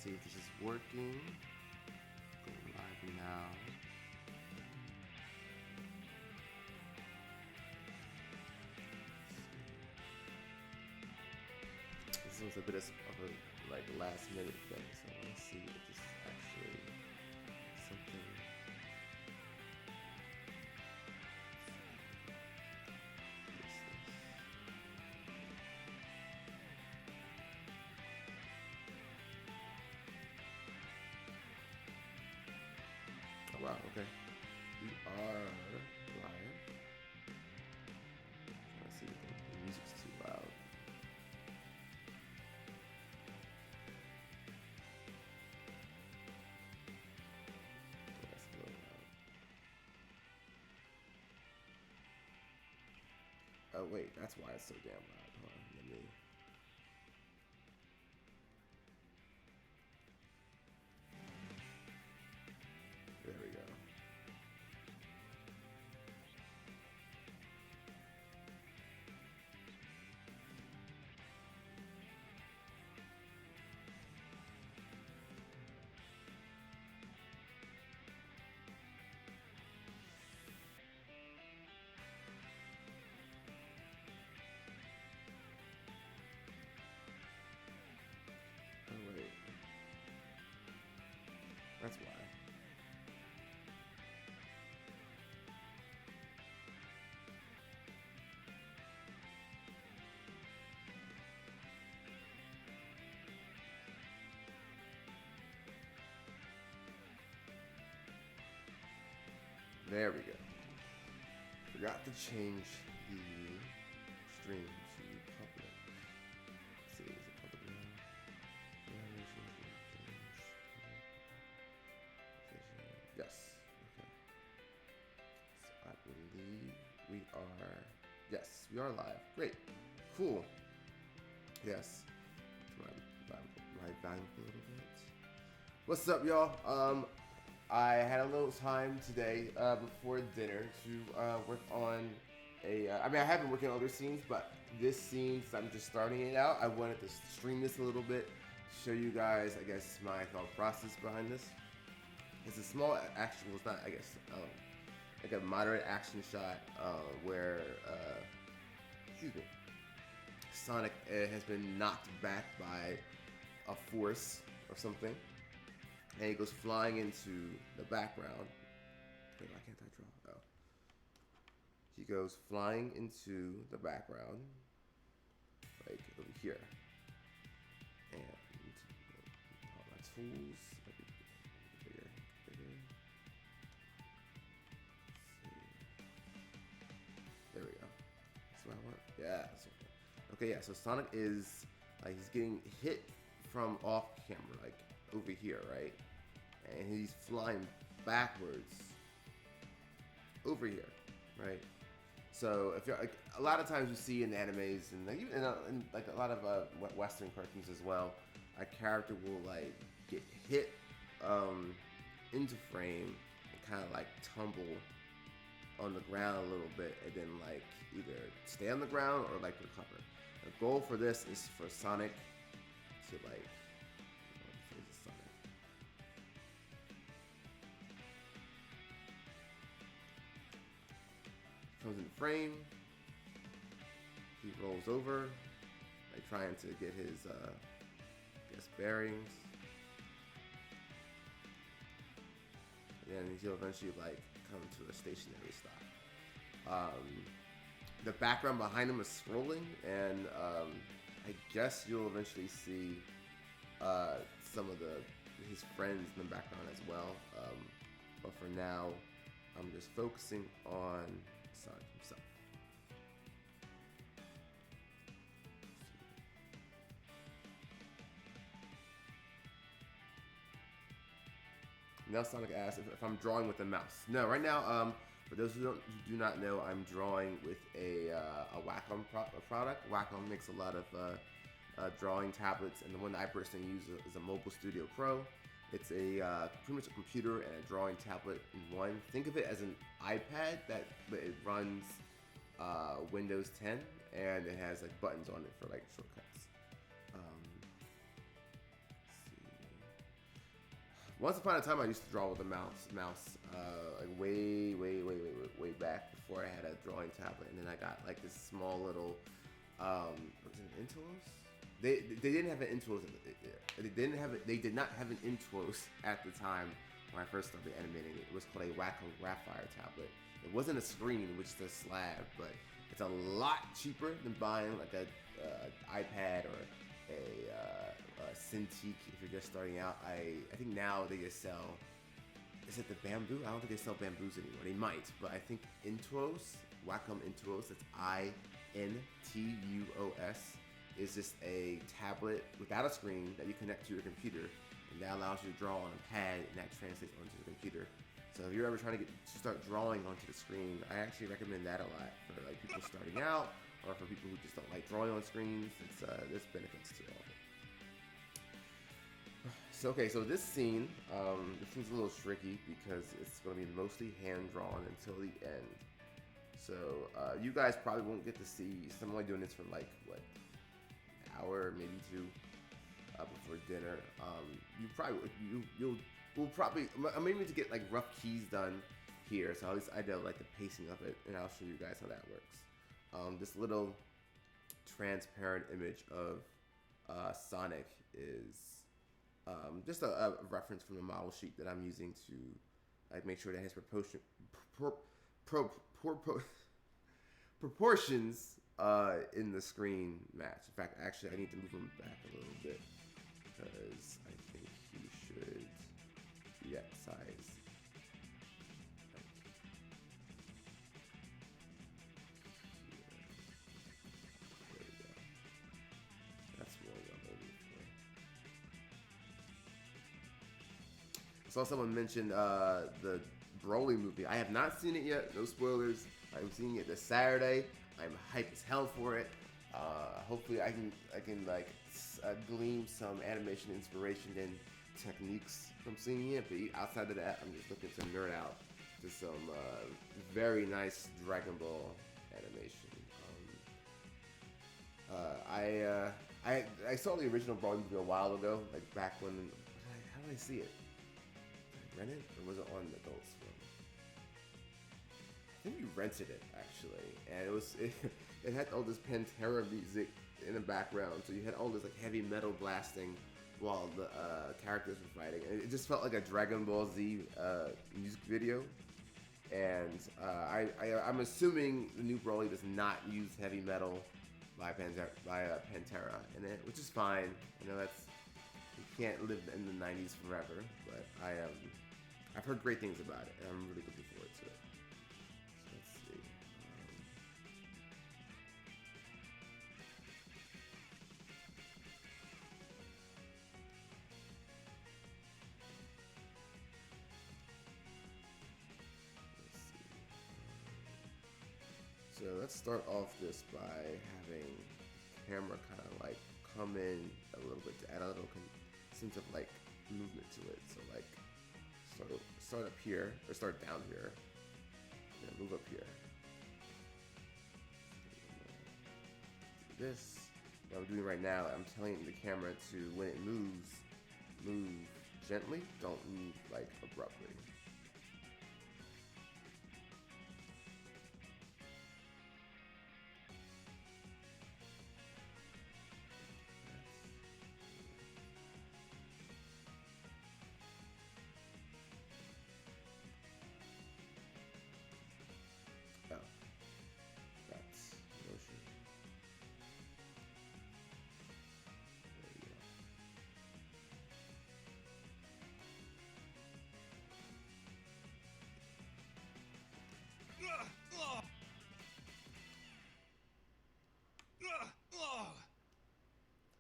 see if this is working. Go live now. This was a bit of a like last minute thing, so I want to see if this is actually something. Oh, wow, okay. We are live. Trying to see if the music's too loud. That's a little loud. Oh wait, that's why it's so damn loud. Hold on, let me. There we go. Oh wait. That's why. There we go. Forgot to change the stream to public. Let's see, is it public now? Yes. Okay. So I believe we are. Yes, we are live. Great. Cool. Yes. My volume a little bit. What's up, y'all? I had a little time today before dinner to work on a. I mean, I have been working on other scenes, but this scene, since I'm just starting it out, I wanted to stream this a little bit, show you guys, I guess, my thought process behind this. It's a small action. Well, it's not, I guess, like a moderate action shot where, excuse me, Sonic has been knocked back by a force or something. And he goes flying into the background. Wait, why can't I draw? Oh. He goes flying into the background, like over here. And all my tools. Bigger. There we go. That's what I want. Yeah. Okay, yeah. So Sonic is he's getting hit from off camera, like over here, right? And he's flying backwards over here, right? So if you're like a lot of times you see in animes and like even in like a lot of Western cartoons as well, a character will like get hit into frame and kind of like tumble on the ground a little bit and then like either stay on the ground or like recover. The goal for this is for Sonic to like. Comes in the frame. He rolls over, like trying to get his, I guess, bearings. And then he'll eventually like come to a stationary stop. The background behind him is scrolling, and I guess you'll eventually see some of his friends in the background as well. But for now, I'm just focusing on Sonic himself. Now Sonic asks if I'm drawing with a mouse. No, right now, for those who do not know, I'm drawing with a Wacom product. Wacom makes a lot of drawing tablets, and the one that I personally use is a Mobile Studio Pro. It's a pretty much a computer and a drawing tablet in one. Think of it as an iPad but it runs Windows 10 and it has like buttons on it for like shortcuts. Let's see. Once upon a time, I used to draw with a mouse, like way back before I had a drawing tablet, and then I got like this small little, was it an Intuos? They didn't have an Intuos. They did not have an Intuos at the time when I first started animating it. It was called a Wacom Graphire tablet. It wasn't a screen, which is a slab, but it's a lot cheaper than buying like a iPad or a Cintiq if you're just starting out. I think now they just sell. Is it the Bamboo? I don't think they sell Bamboos anymore. They might, but I think Intuos, Wacom Intuos, that's INTUOS, is just a tablet without a screen that you connect to your computer, and that allows you to draw on a pad, and that translates onto the computer. So if you're ever trying to start drawing onto the screen, I actually recommend that a lot for like people starting out, or for people who just don't like drawing on screens. There's benefits to all of it. So okay, so this scene, this one's a little tricky because it's going to be mostly hand drawn until the end. So you guys probably won't get to see. So I'm only doing this for like what, an hour, maybe two, before dinner. We'll probably, I'm aiming to get like rough keys done here, so at least I know like the pacing of it, and I'll show you guys how that works. This little transparent image of Sonic is just a reference from the model sheet that I'm using to like make sure that his proportions in the screen match. In fact, actually, I need to move him back a little bit because I think he should be that size. There we go. That's more what I'm looking for. I saw someone mention the Broly movie. I have not seen it yet. No spoilers. I'm seeing it this Saturday. I'm hyped as hell for it. Hopefully, I can like glean some animation inspiration and techniques from seeing it. But outside of that, I'm just looking to nerd out to some very nice Dragon Ball animation. I saw the original Broly movie a while ago, like back when. How did I see it? Did I rent it, or was it on Adult Swim? I think we rented it actually, and it had all this Pantera music in the background, so you had all this like heavy metal blasting while the characters were fighting, and it just felt like a Dragon Ball Z music video. And I'm assuming the new Broly does not use heavy metal by Pantera in it, which is fine. You know, that's, you can't live in the 90s forever, but I've heard great things about it, and I'm really looking forward to it. So let's see. So let's start off this by having the camera kind of like come in a little bit to add a little sense of like movement to it. So like start up here, or start down here, and move up here. Do this. What I'm doing right now, I'm telling the camera to, when it moves, move gently. Don't move like abruptly.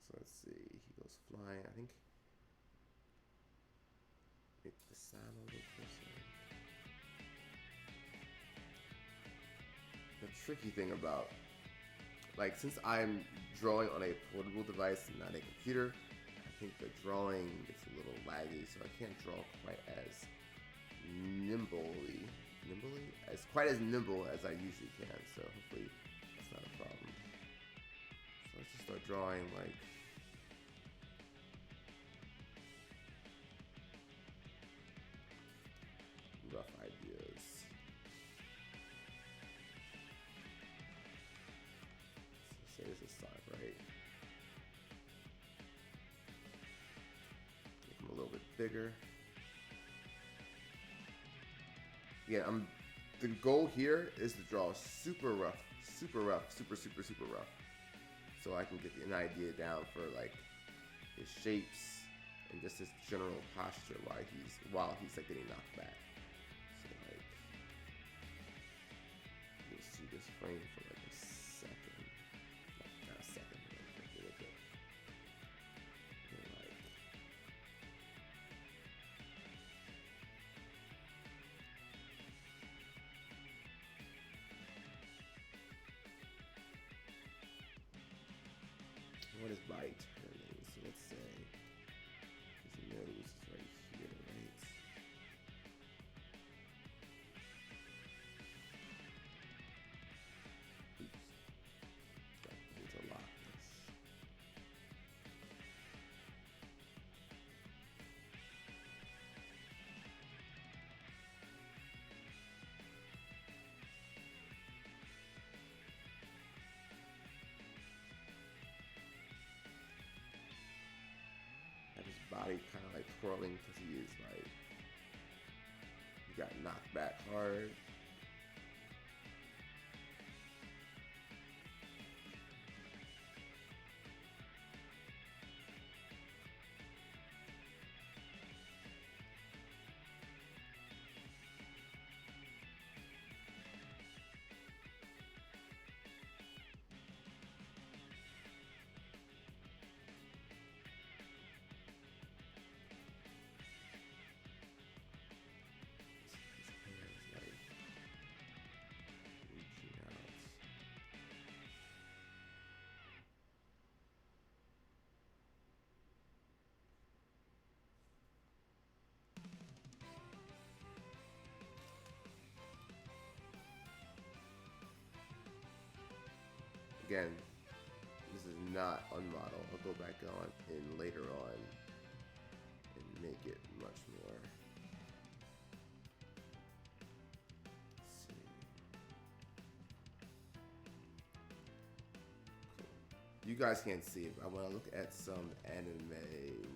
So let's see, he goes flying. I think make the sound a little closer. The tricky thing about, like, since I'm drawing on a portable device and not a computer, I think the drawing gets a little laggy, so I can't draw quite as quite as nimble as I usually can. So hopefully that's not a problem. So let's just start drawing like bigger. Yeah, the goal here is to draw super rough, super rough, so I can get an idea down for like his shapes and just his general posture while he's like getting knocked back. So like you'll see this frame for like a second, not a second, but like a little bit. And like what is body turning? So let's say his nose is right here, right? Oops. I need to lock this. Have his body kind of like twirling because he is like he got knocked back hard. His hands like reaching out. Again, this is not on model. I'll go back on in later on and make it much more. Let's see. Cool. You guys can't see it, but I want to look at some anime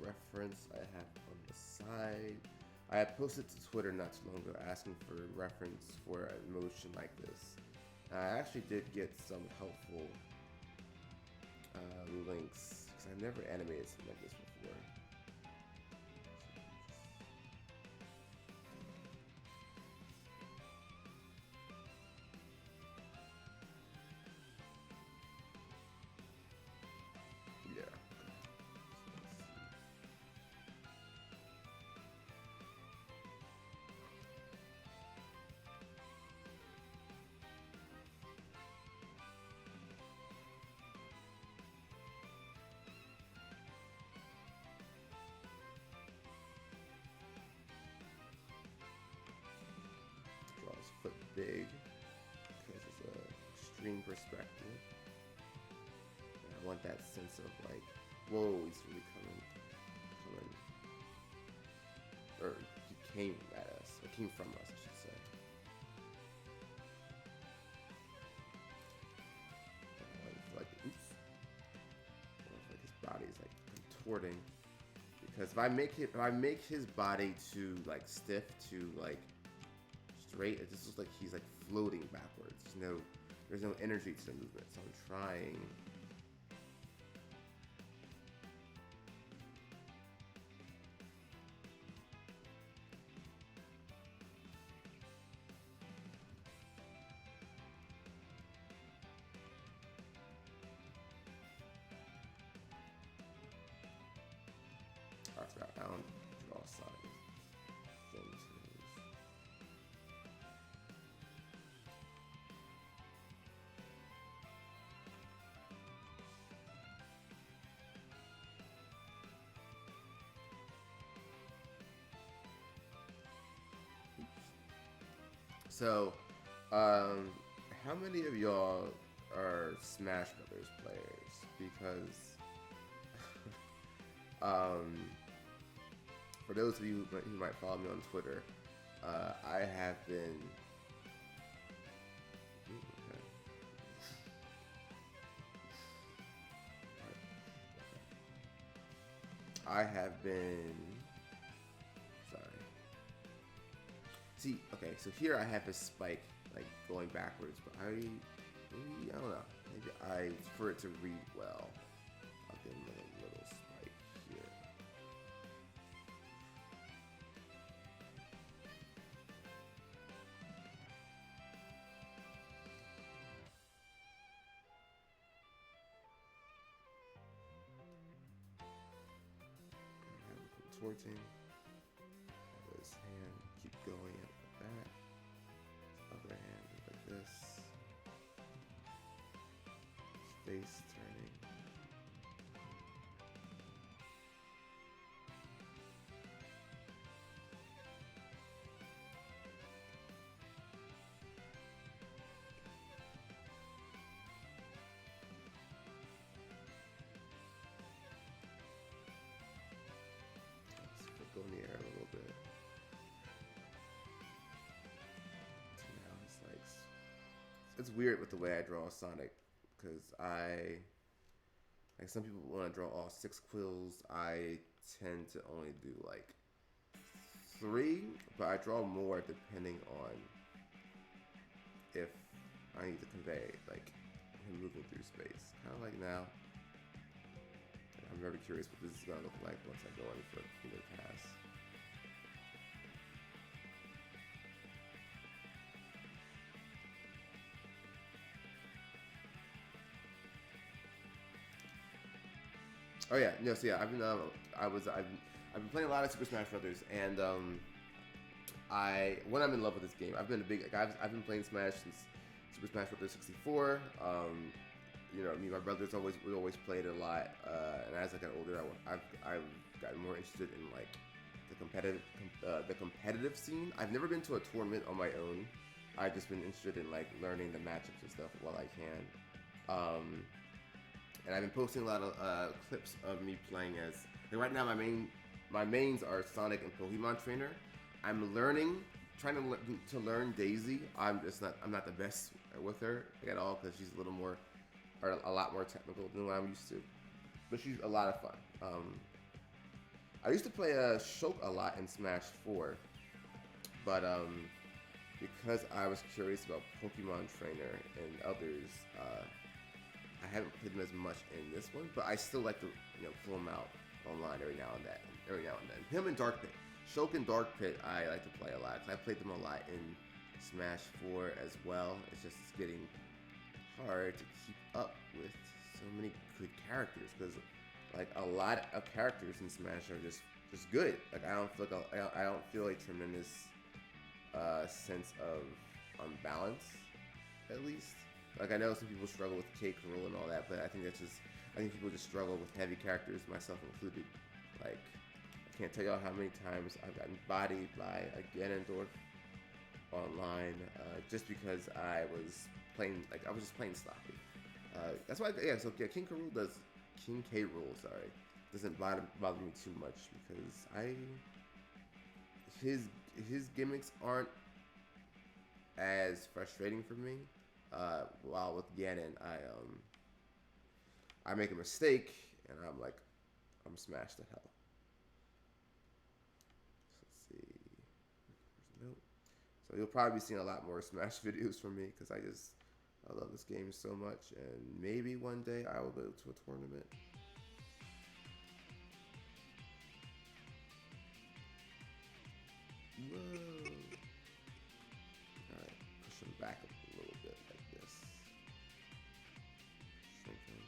reference I have on the side. I had posted to Twitter not too long ago asking for reference for a motion like this. I actually did get some helpful links because I've never animated something like this before. Yeah. Draw his foot big because it's a extreme perspective. And I want that sense of like, whoa, he's really coming, or he came at us, or came from us, I should say. Like, oops. Like his body is like contorting because if I make his body too like stiff to like straight, it just looks like he's like floating backwards. There's no energy to the movement, so I'm trying. I forgot, I don't draw size things. So, how many of y'all are Smash Brothers players? Because, for those of you who might follow me on Twitter, I have been. I have been See, okay, so here I have his spike like going backwards, but maybe I don't know. Maybe for it to read well, I'll give him a little spike here. Contorting. Have his hand keep going up like that. His other hand like this. His face turning. Go in the air a little bit. So now it's like, it's weird with the way I draw Sonic, because like some people want to draw all 6 quills. I tend to only do like 3, but I draw more depending on if I need to convey like him moving through space. Kind of like now. I'm very curious what this is going to look like once I go in for either pass. Oh yeah, no. So yeah, I've been playing a lot of Super Smash Brothers, and when I'm in love with this game, I've been I've been playing Smash since Super Smash Brothers 64. You know, me and my brothers we always played it a lot, and as I got older, I've gotten more interested in like the competitive scene. I've never been to a tournament on my own. I've just been interested in like learning the matchups and stuff while I can. And I've been posting a lot of clips of me playing as. Like right now, my mains are Sonic and Pokemon Trainer. I'm trying to learn Daisy. I'm not the best with her at all because she's a lot more technical than what I'm used to. But she's a lot of fun. I used to play Shulk a lot in Smash 4, but because I was curious about Pokemon Trainer and others, I haven't played them as much in this one. But I still like to pull them out online every now and then. Him and Dark Pit, Shulk and Dark Pit, I like to play a lot. I played them a lot in Smash 4 as well. It's getting hard to keep up with so many good characters because like a lot of characters in Smash are just good. Like I don't feel a tremendous sense of unbalance, at least. Like I know some people struggle with K. Rool and all that, but I think people just struggle with heavy characters, myself included. Like I can't tell y'all how many times I've gotten bodied by a Ganondorf online just because I was just playing sloppy. That's why, so King K. Rool, doesn't bother me too much because his gimmicks aren't as frustrating for me. While with Ganon, I make a mistake and I'm smashed to hell. So let's see. Nope. So you'll probably be seeing a lot more Smash videos from me because I love this game so much, and maybe one day I will go to a tournament. Whoa. Alright, push him back a little bit like this. Shrink him.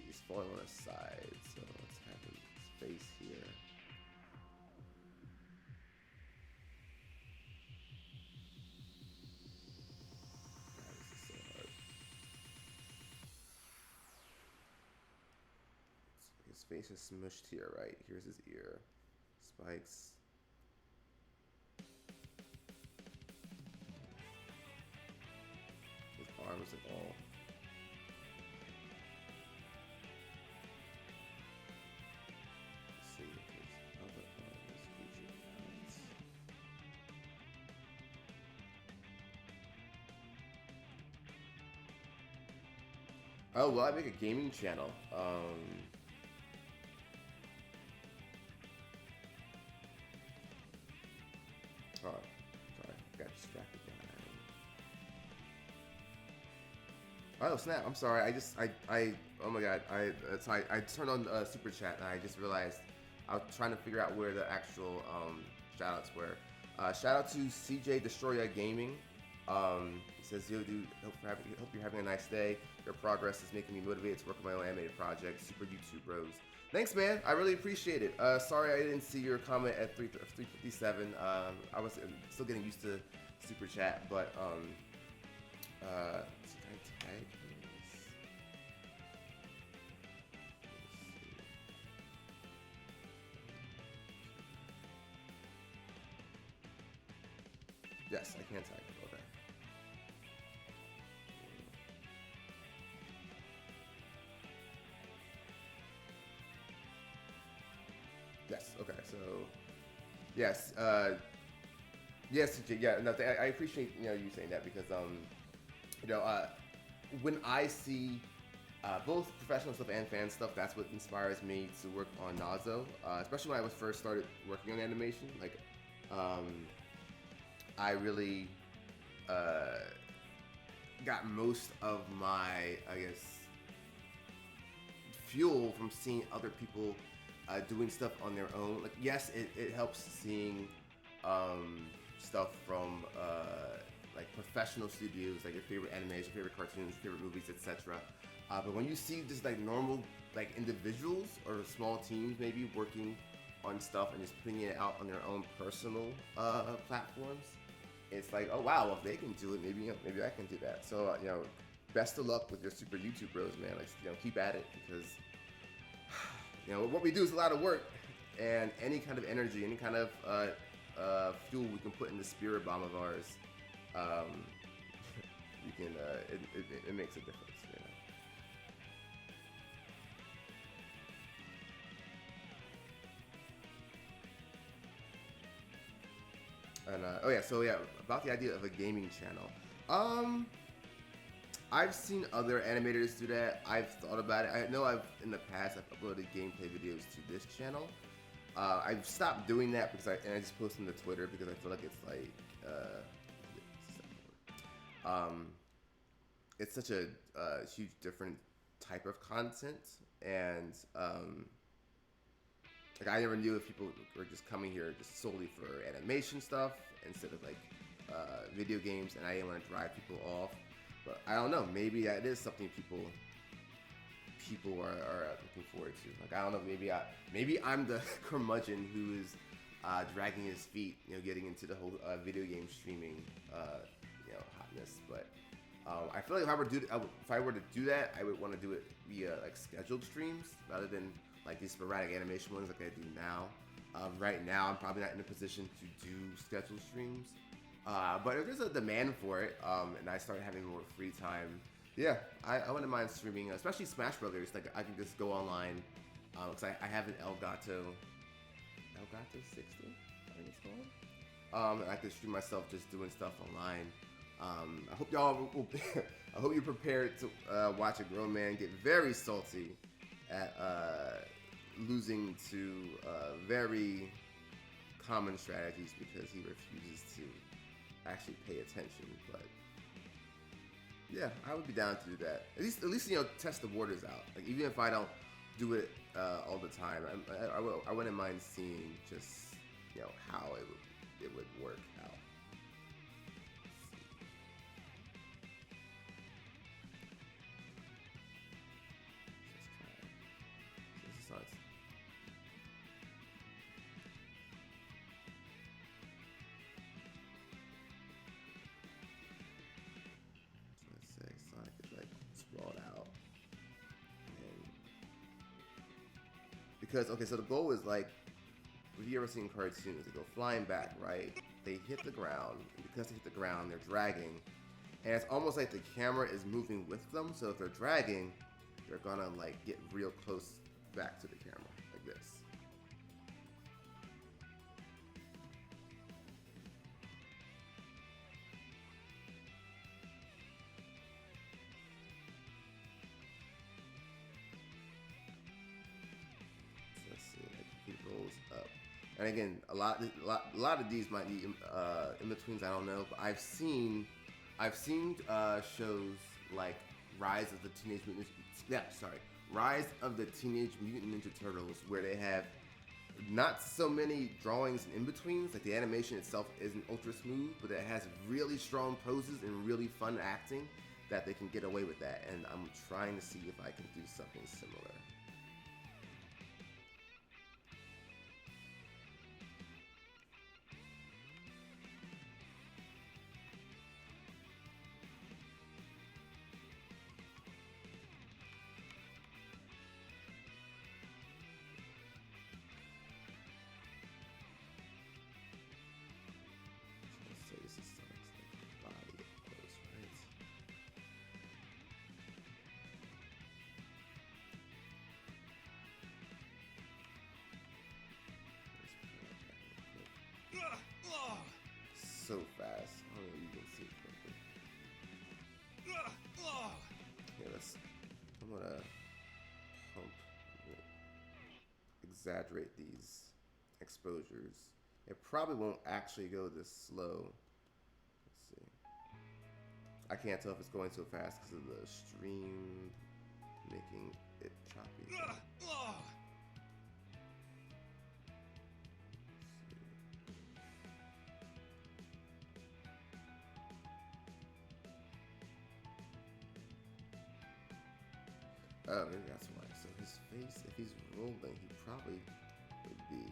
He's falling on his side, so let's have his face here. God, this is so hard. His face is smushed here, right? Here's his ear. Spikes. His arms and all. Let's see if there's other arms, feature accounts. Oh, well, I make a gaming channel. Oh, sorry, got distracted by Oh snap! I'm sorry. Oh my god! I turned on super chat and I just realized I was trying to figure out where the actual shout outs were. Shout out to CJ Destroyer Gaming. He says, "Yo, dude, hope you're having a nice day. Your progress is making me motivated to work on my own animated project. Super YouTube bros." Thanks, man. I really appreciate it. Sorry I didn't see your comment at 3:57. I was still getting used to super chat, but yes, I can tag him. Okay. Yes. Okay. So, yes. Yes. Yeah. No. I appreciate you saying that because when I see both professional stuff and fan stuff, that's what inspires me to work on Nazo. Especially when I was first started working on animation. Like, I really got most of my, I guess, fuel from seeing other people doing stuff on their own. Like, yes, it helps seeing stuff from like professional studios, like your favorite animes, your favorite cartoons, your favorite movies, etc. But when you see just like normal like individuals or small teams maybe working on stuff and just putting it out on their own personal platforms, it's like, oh wow, well, if they can do it, maybe maybe I can do that. So best of luck with your super YouTube bros, man. Like keep at it because what we do is a lot of work, and any kind of energy, any kind of fuel we can put in the spirit bomb of ours, you can it makes a difference. And so about the idea of a gaming channel. I've seen other animators do that. I've thought about it. I know I've uploaded gameplay videos to this channel. I've stopped doing that because I just post them to Twitter because I feel like it's like it's such a huge different type of content, and like I never knew if people were just coming here just solely for animation stuff instead of like video games, and I didn't want to drive people off. But I don't know. Maybe that is something people are looking forward to. Like I don't know. Maybe I'm the curmudgeon who is dragging his feet, getting into the whole video game streaming, hotness. But I feel like if I were to do that, I would want to do it via like scheduled streams rather than like these sporadic animation ones like I do now. Right now, I'm probably not in a position to do scheduled streams. But if there's a demand for it, and I start having more free time, yeah, I wouldn't mind streaming, especially Smash Brothers. Like I can just go online, because I have an Elgato 60, I think it's called. And I can stream myself just doing stuff online. I hope y'all will I hope you're prepared to watch a grown man get very salty at losing to very common strategies because he refuses to actually pay attention. But yeah, I would be down to do that. At least test the waters out. Like even if I don't do it all the time, I wouldn't mind seeing just how it would work out. Because, okay, so the goal is like, have you ever seen cartoons? They go flying back, right? They hit the ground, and because they hit the ground, they're dragging, And it's almost like the camera is moving with them. So if they're dragging, they're gonna like get real close back to the camera like this. So let's see, like he rolls up. And again, a lot of these might be in betweens. I don't know, but I've seen shows like Rise of the Teenage Mutant. Yeah, sorry, Rise of the Teenage Mutant Ninja Turtles, where they have not so many drawings and in betweens. Like the animation itself isn't ultra smooth, but it has really strong poses and really fun acting that they can get away with that. And I'm trying to see if I can do something similar. So fast. I don't know if you can see it properly. Yeah, I'm gonna pump, exaggerate these exposures. It probably won't actually go this slow. Let's see. I can't tell if it's going so fast because of the stream making it choppy. Oh, maybe that's why. So his face, if he's rolling, he probably would be.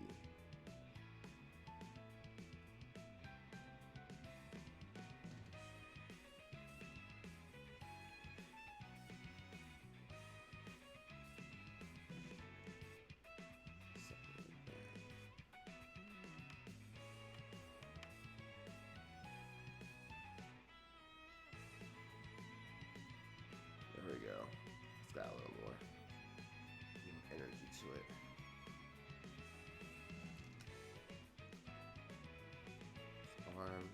Something like that. There we go. It's got a little more energy to it. His arm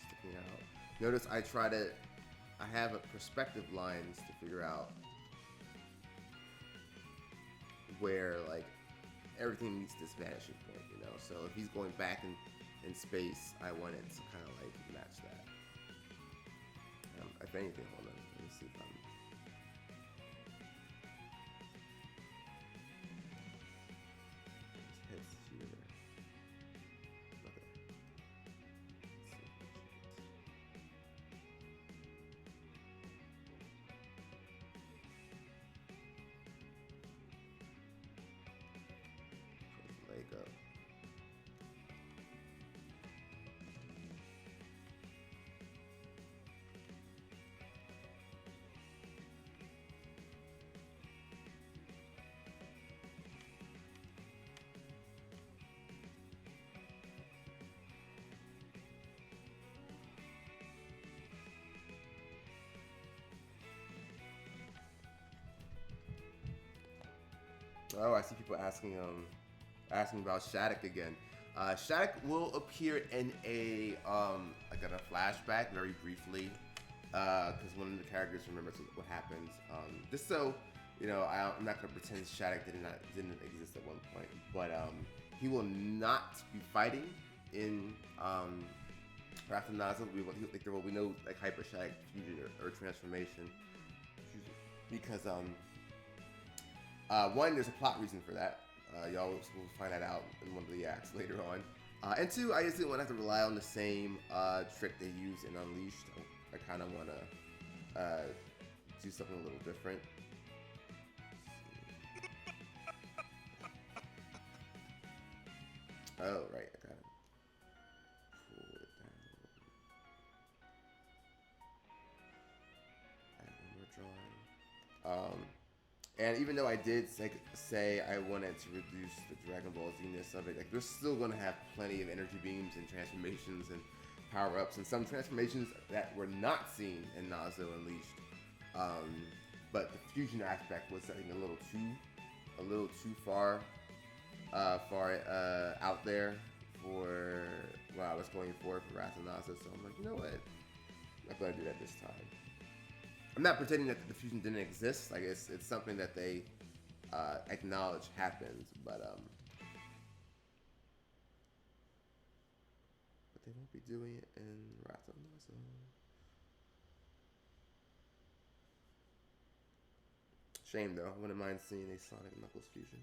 sticking out. Notice I have a perspective lines to figure out where like everything meets this vanishing point, you know? So if he's going back in space, I want it to kind of like match that. If anything, hold on. Let me see if I'm. Go. Oh, I see people asking about Shattuck again. Shattuck will appear in a like in a flashback very briefly, because one of the characters remembers what happens. Just so you know, I'm not gonna pretend Shattuck didn't exist at one point, but he will not be fighting in Wrath of Nazo. There will be no like Hyper Shattuck fusion or transformation, because one, there's a plot reason for that. Y'all will find that out in one of the acts later on. And two, I just didn't want to have to rely on the same trick they use in Unleashed. I kind of want to do something a little different. Oh, right, I got it. Pull it down. Add one more drawing. And even though I did say I wanted to reduce the Dragon Ball Z-ness of it, like they're still going to have plenty of energy beams and transformations and power-ups and some transformations that were not seen in Nazo Unleashed. But the fusion aspect was, I think, a little too far out there for what I was going for Wrath of Nazo. So I'm like, you know what? I'm gonna do that this time. I'm not pretending that the fusion didn't exist. Like it's something that they acknowledge happened, but they won't be doing it in Wrath of Nazo. Shame though. I wouldn't mind seeing a Sonic Knuckles fusion.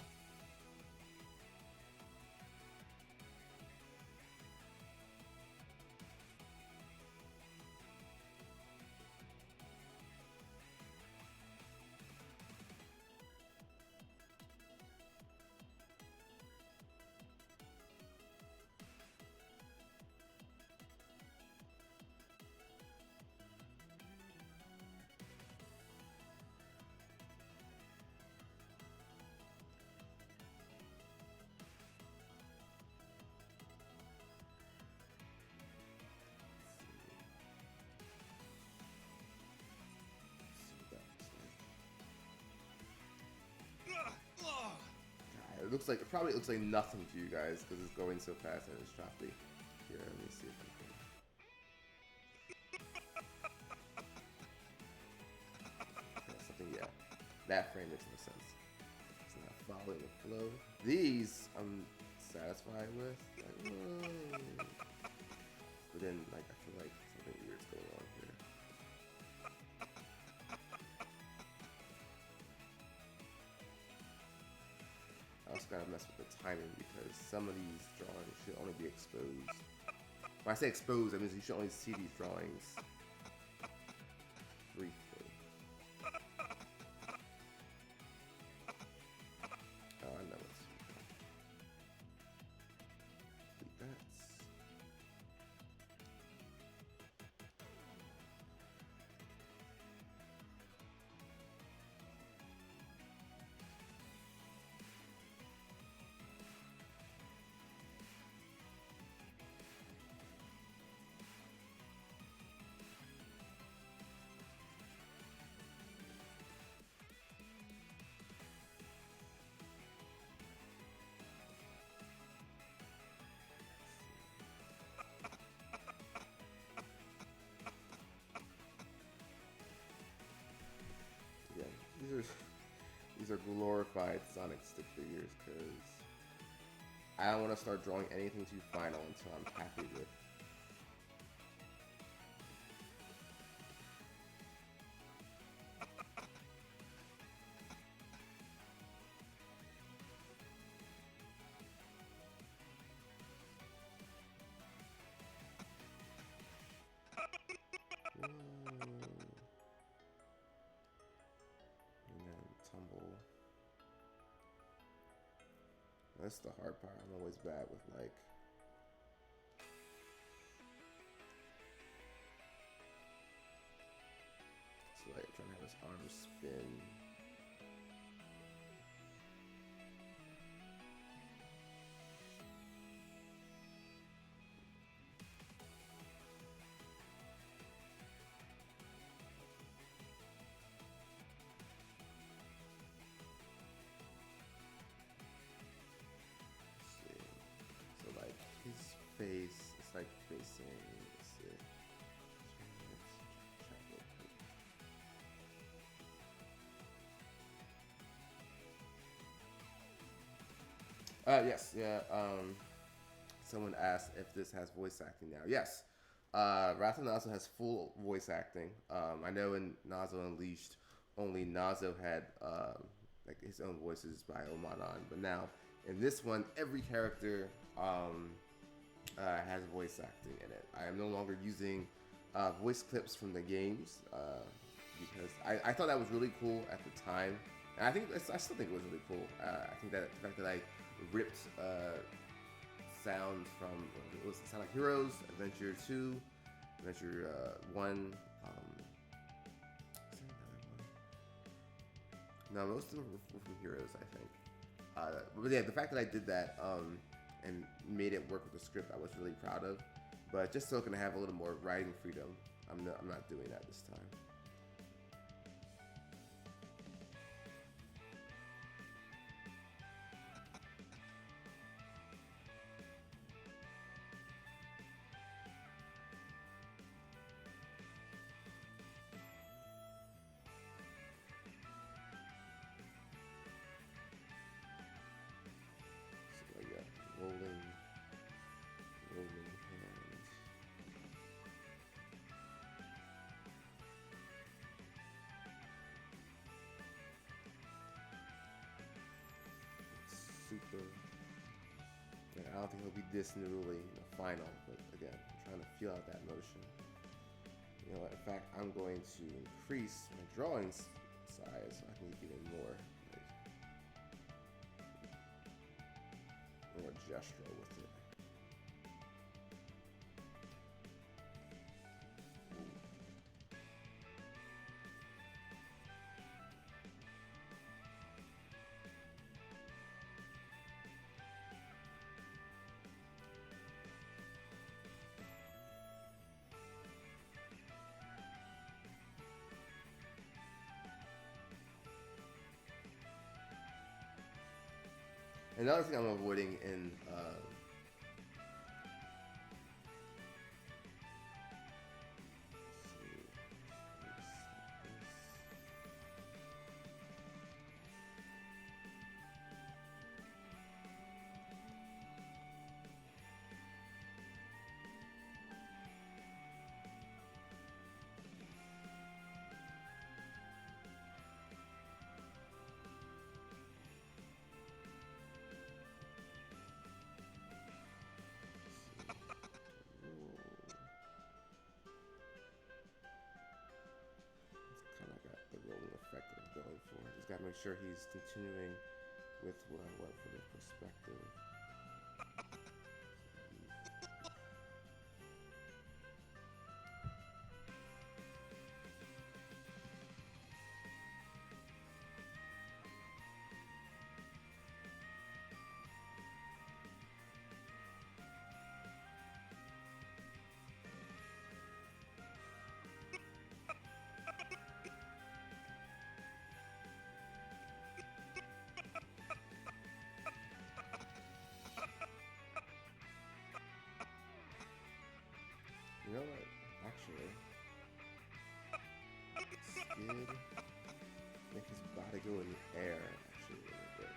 It probably looks like nothing to you guys because it's going so fast and it's choppy. Here, let me see if I can. Okay, something, yeah. That frame makes no sense. It's not following the flow. These I'm satisfied with. Like, but then, like, I feel like something weird's going on here. I also gotta mess with the timing because some of these drawings should only be exposed. When I say exposed, that means you should only see these drawings briefly. Oh, I know it's. Delete that. These are glorified Sonic stick figures because I don't want to start drawing anything too final until I'm happy with. That's the hard part. I'm always bad with like it's like trying to have his arms spin. Face, it's like facing, let's see. Yes, yeah, someone asked if this has voice acting now. Yes, Wrath of Nazo has full voice acting. I know in Nazo Unleashed, only Nazo had, like his own voices by Omanon, but now in this one, every character, has voice acting in it. I am no longer using voice clips from the games because I thought that was really cool at the time, and I still think it was really cool. I think that the fact that I ripped sound from it was Sonic Heroes, Adventure 2, Adventure 1. Is there another one? No, most of them were from Heroes, I think. But yeah, the fact that I did that and made it work with the script, I was really proud of. But just so I can have a little more writing freedom, I'm not doing that this time. So I got rolling hands. Super. Yeah, I don't think he'll be this newly in the final, but again, I'm trying to feel out that motion. You know what? In fact, I'm going to increase my drawing size so I can get in more gestural with it. Another thing I'm avoiding in kind of got the rolling effect that I'm going for. Just got to make sure he's continuing with what I want for the perspective. You know what? Actually, skid, make his body go in the air. Actually, a little bit.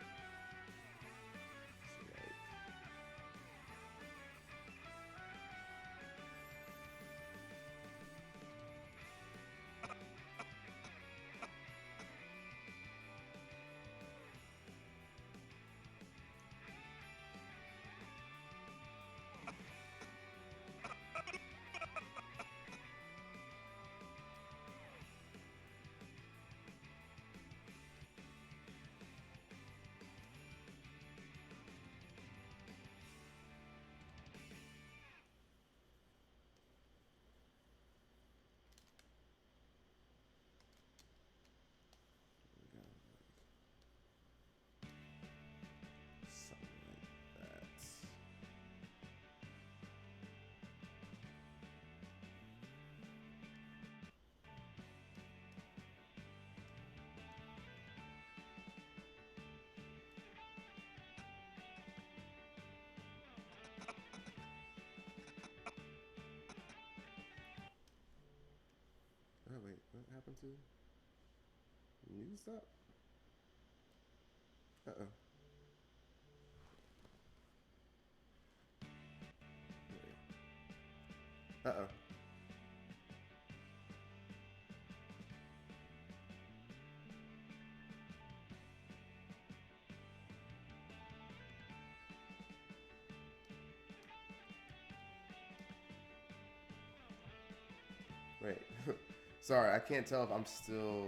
So, like, we got like something like that. Oh wait, what happened to? New stop? Uh-oh. Uh-oh. Wait. Sorry, I can't tell if I'm still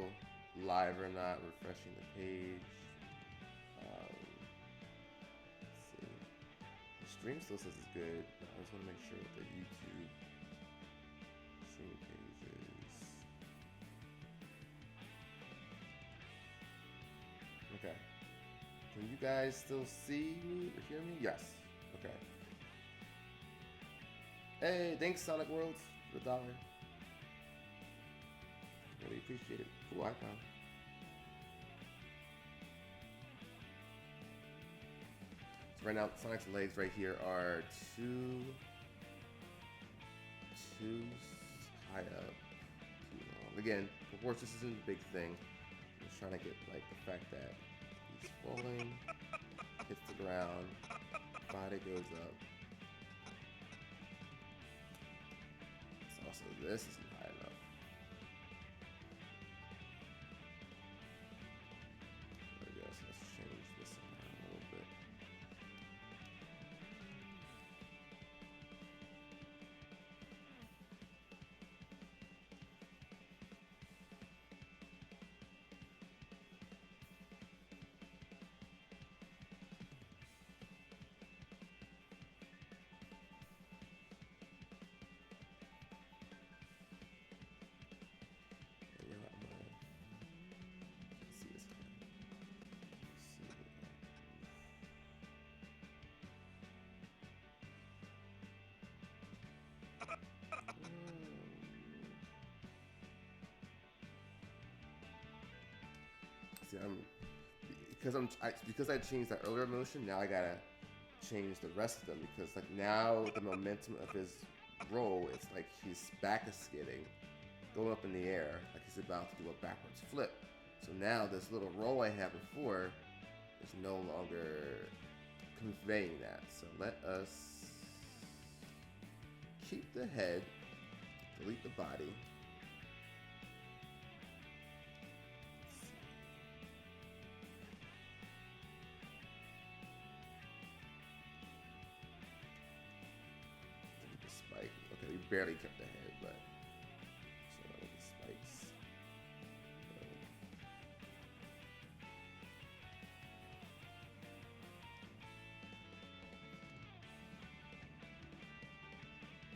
live or not. Refreshing the page. Let's see. The stream still says it's good. I just want to make sure that the YouTube stream page is okay. Can you guys still see me or hear me? Yes. Okay. Hey, thanks Sonic Worlds for the $1. Really appreciate it. Cool icon. So right now, Sonic's legs right here are too high up, too long. Again, proportions isn't a big thing. I'm just trying to get like the fact that he's falling, hits the ground, body goes up. So also this isn't high enough. There we go. So let's change this around a little bit. And, you know, I'm gonna see this again. See. See, because I changed that earlier motion. Now I gotta change the rest of them because like now the momentum of his roll, it's like his back is skidding, going up in the air like he's about to do a backwards flip. So now this little roll I had before is no longer conveying that. So let us keep the head, delete the body. Delete the spike. Okay, we barely kept the head, but so with the spikes.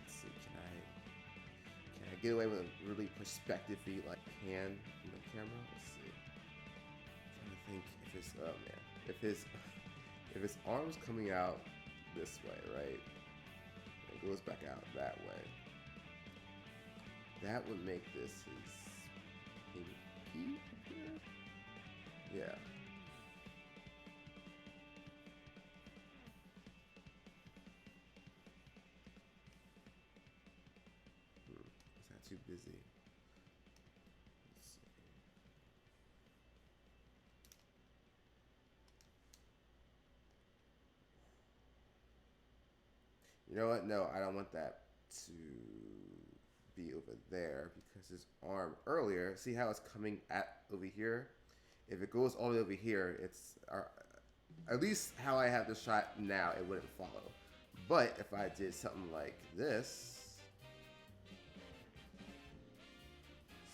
Let's see, can I get away with a really perspective-y like hand in the camera? Let's see. I'm trying to think if his if his arm's coming out this way, right? And it goes back out that way. That would make this his pinky here? Yeah. Is that too busy? Let's see. You know what? No, I don't want that to be over there because his arm earlier, see how it's coming at over here? If it goes all the way over here, it's at least how I have the shot now, it wouldn't follow. But if I did something like this,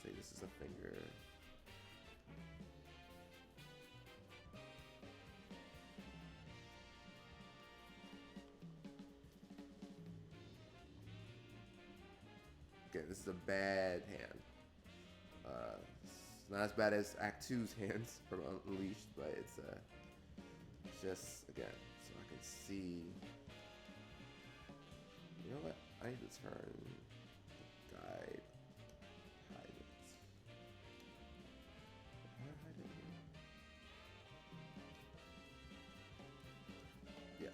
say this is a finger. Okay, this is a bad hand. It's not as bad as Act 2's hands from Unleashed, but it's just, again, so I can see. You know what? I need to turn the guide, hide it. Can I hide it here? Yeah.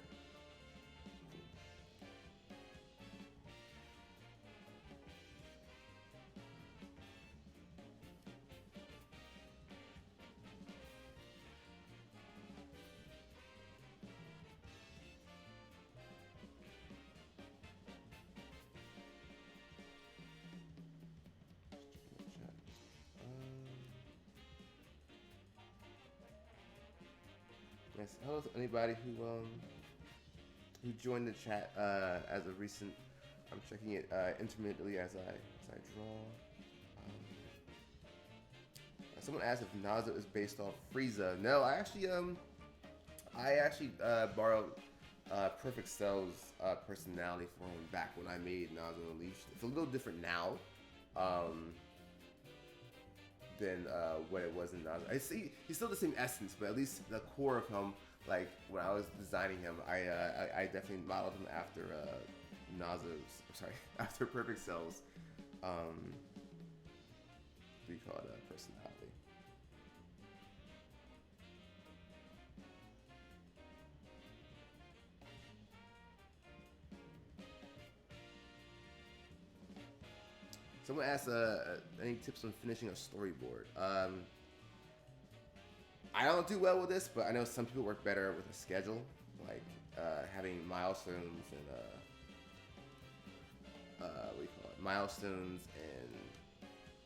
Yes. Hello to anybody who joined the chat as a recent. I'm checking it intermittently as I draw. Someone asked if Nazo is based off Frieza. No, I actually borrowed Perfect Cell's personality for him back when I made Nazo Unleashed. It's a little different now than what it was in Nazo. I see he's still the same essence, but at least the core of him, like when I was designing him, I definitely modeled him after Nazo's, sorry, after Perfect Cell's, what do you call it, personality. Someone asked, any tips on finishing a storyboard? I don't do well with this, but I know some people work better with a schedule, like having milestones and what do you call it? Milestones and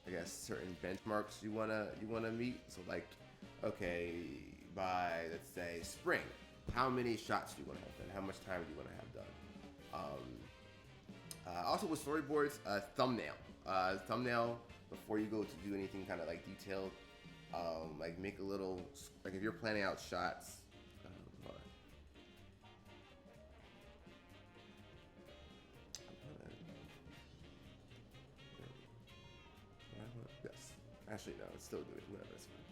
I guess certain benchmarks you wanna meet. So like, okay, by let's say spring, how many shots do you want to have done? How much time do you want to have done? Also with storyboards, thumbnail before you go to do anything kind of like detailed. Like make a little, like if you're planning out shots. Hold on. Yes. Actually, no. It's still doing whatever. It's fine.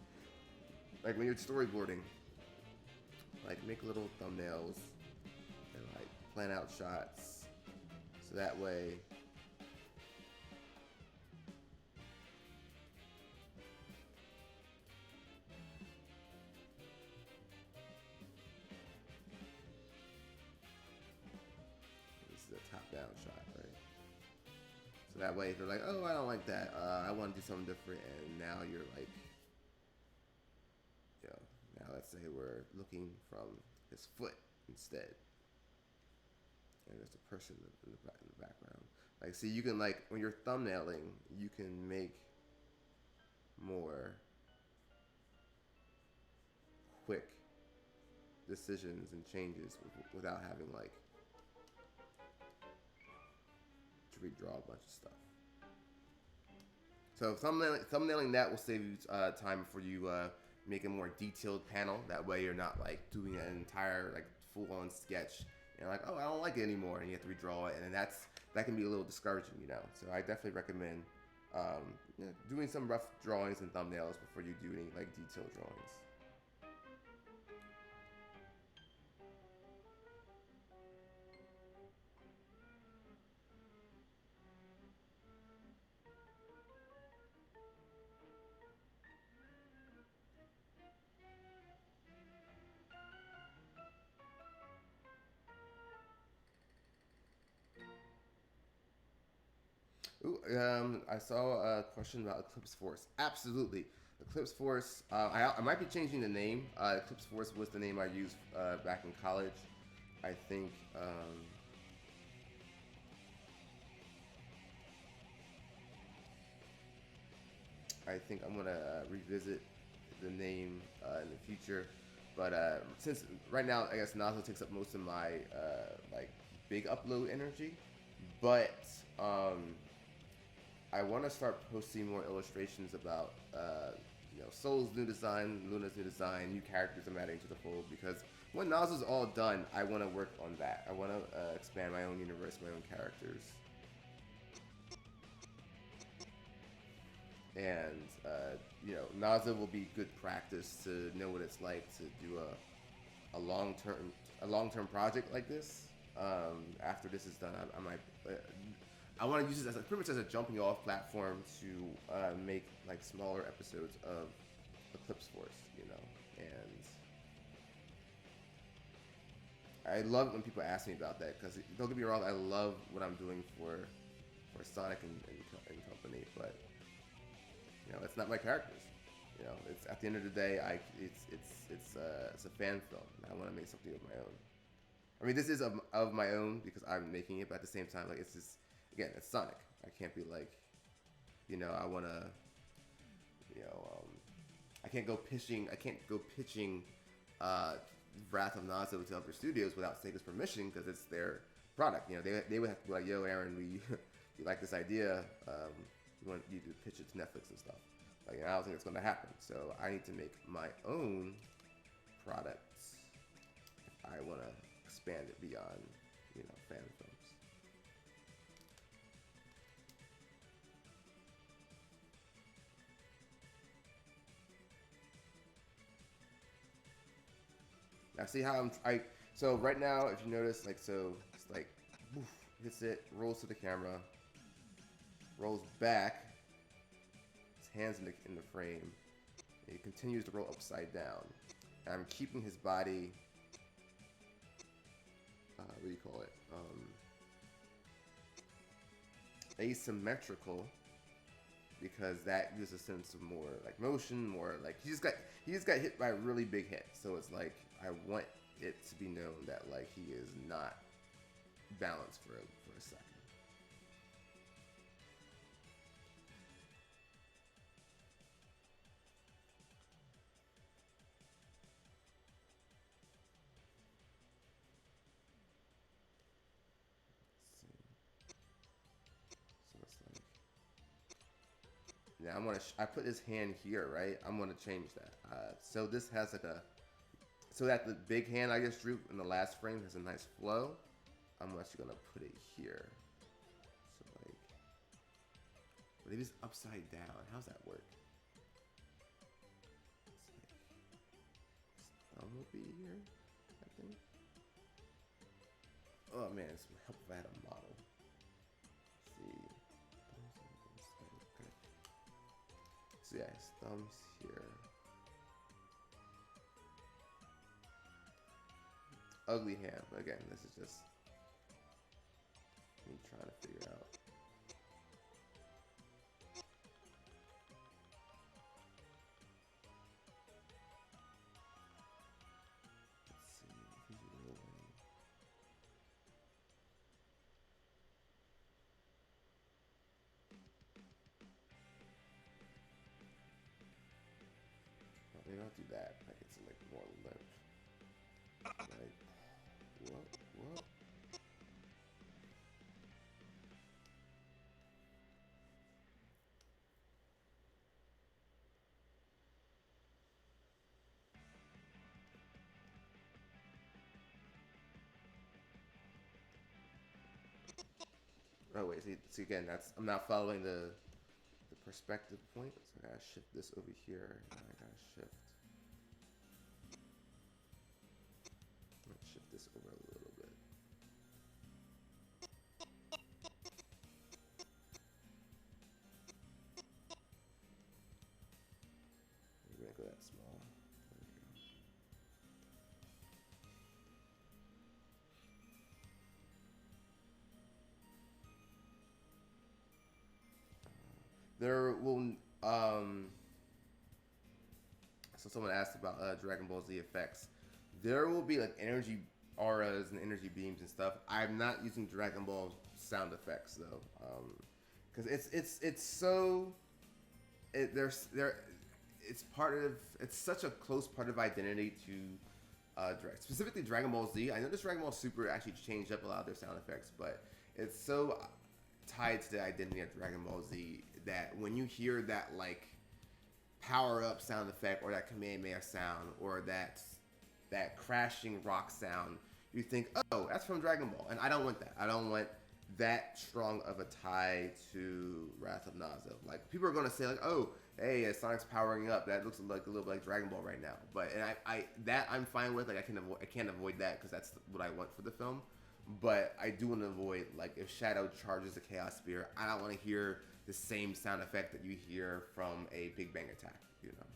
Like when you're storyboarding, like make little thumbnails and like plan out shots, so that way. This is a top-down shot, right? So that way, if they're like, "Oh, I don't like that. I want to do something different," and now you're like, now let's say we're looking from his foot instead, and there's a person in the background. Like, see, you can like when you're thumbnailing, you can make more quick decisions and changes without having like to redraw a bunch of stuff. So thumbnailing that will save you time before you make a more detailed panel. That way you're not like doing an entire like full-on sketch. And you're like, oh, I don't like it anymore, and you have to redraw it, and that can be a little discouraging, So I definitely recommend doing some rough drawings and thumbnails before you do any like detailed drawings. Ooh, I saw a question about Eclipse Force. Absolutely. Eclipse Force, I might be changing the name. Eclipse Force was the name I used back in college. I think, I'm going to revisit the name in the future. But since right now, I guess Nazo takes up most of my like big upload energy. But I want to start posting more illustrations about Soul's new design, Luna's new design, new characters I'm adding to the fold. Because when Nazo's all done, I want to work on that. I want to expand my own universe, my own characters, and Nazo will be good practice to know what it's like to do a long term project like this. After this is done, I might. I want to use this as pretty much as a jumping off platform to make like smaller episodes of Eclipse Force, and I love when people ask me about that because don't get me wrong, I love what I'm doing for Sonic and company, but it's not my characters. It's at the end of the day, it's a fan film. I want to make something of my own. I mean, this is of my own because I'm making it, but at the same time, like it's just again, it's Sonic. I can't be like, I want to, I can't go pitching Wrath of Nazo to other studios without Sega's permission because it's their product. They would have to be like, yo, Aaron, we like this idea. We want you to pitch it to Netflix and stuff. Like, I don't think it's going to happen. So I need to make my own products if I want to expand it beyond, fan films. Now see how so right now, if you notice, like, so it's like, oof, hits it, rolls to the camera, rolls back, his hands in the frame. He continues to roll upside down. And I'm keeping his body, what do you call it? Asymmetrical, because that gives a sense of more like motion, more like he just got hit by a really big hit. So it's like I want it to be known that like he is not balanced for a second. Yeah, I put his hand here, right? I'm gonna change that. So this has like so that the big hand I just drew in the last frame has a nice flow. I'm actually gonna put it here. So like, but if it's upside down, how's that work? It's like, thumb will be here, I think. Oh man, it's help if I had a model. Let's see. So yeah, his thumb's here. Ugly hand, but again, this is just me trying to figure out. Let's see if he's rolling. Oh, maybe I'll do that. Like it's like more limp. Like, what? Oh wait, see again, I'm not following the perspective point, so I gotta shift this over here, and I gotta shift. I'm gonna shift this over a little bit. We're gonna go that small. There we go. There will so someone asked about Dragon Ball Z effects. There will be like energy auras and energy beams and stuff. I'm not using Dragon Ball sound effects though, because it's so it's part of it's such a close part of identity to specifically Dragon Ball Z. I noticed Dragon Ball Super actually changed up a lot of their sound effects, but it's so tied to the identity of Dragon Ball Z that when you hear that like power up sound effect or that Kamehameha sound or that crashing rock sound, you think, oh, that's from Dragon Ball, and I don't want that. I don't want that strong of a tie to Wrath of Nazo. Like people are gonna say, like, oh, hey, Sonic's powering up. That looks like a little bit like Dragon Ball right now. But I that I'm fine with. Like I can't avoid that because that's what I want for the film. But I do want to avoid like if Shadow charges a Chaos Spear, I don't want to hear the same sound effect that you hear from a Big Bang attack. You know.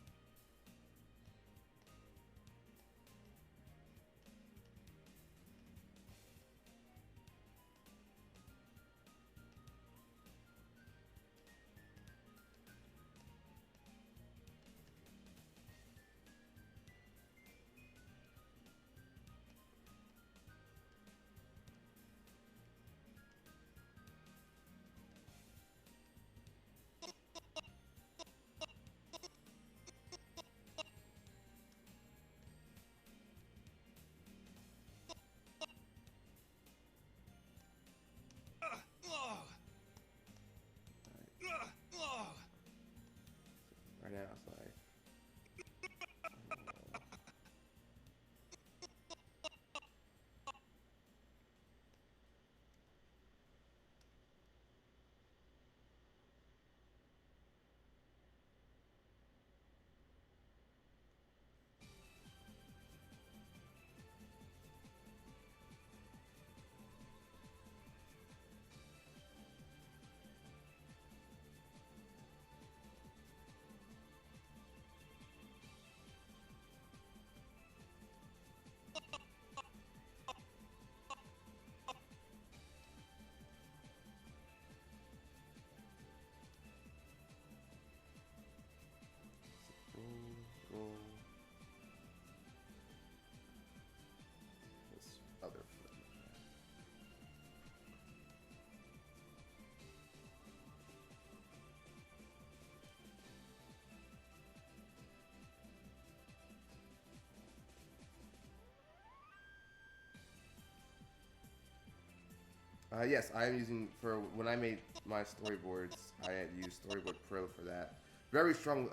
Yes, I am using for when I made my storyboards. I had used Storyboard Pro for that. Very strong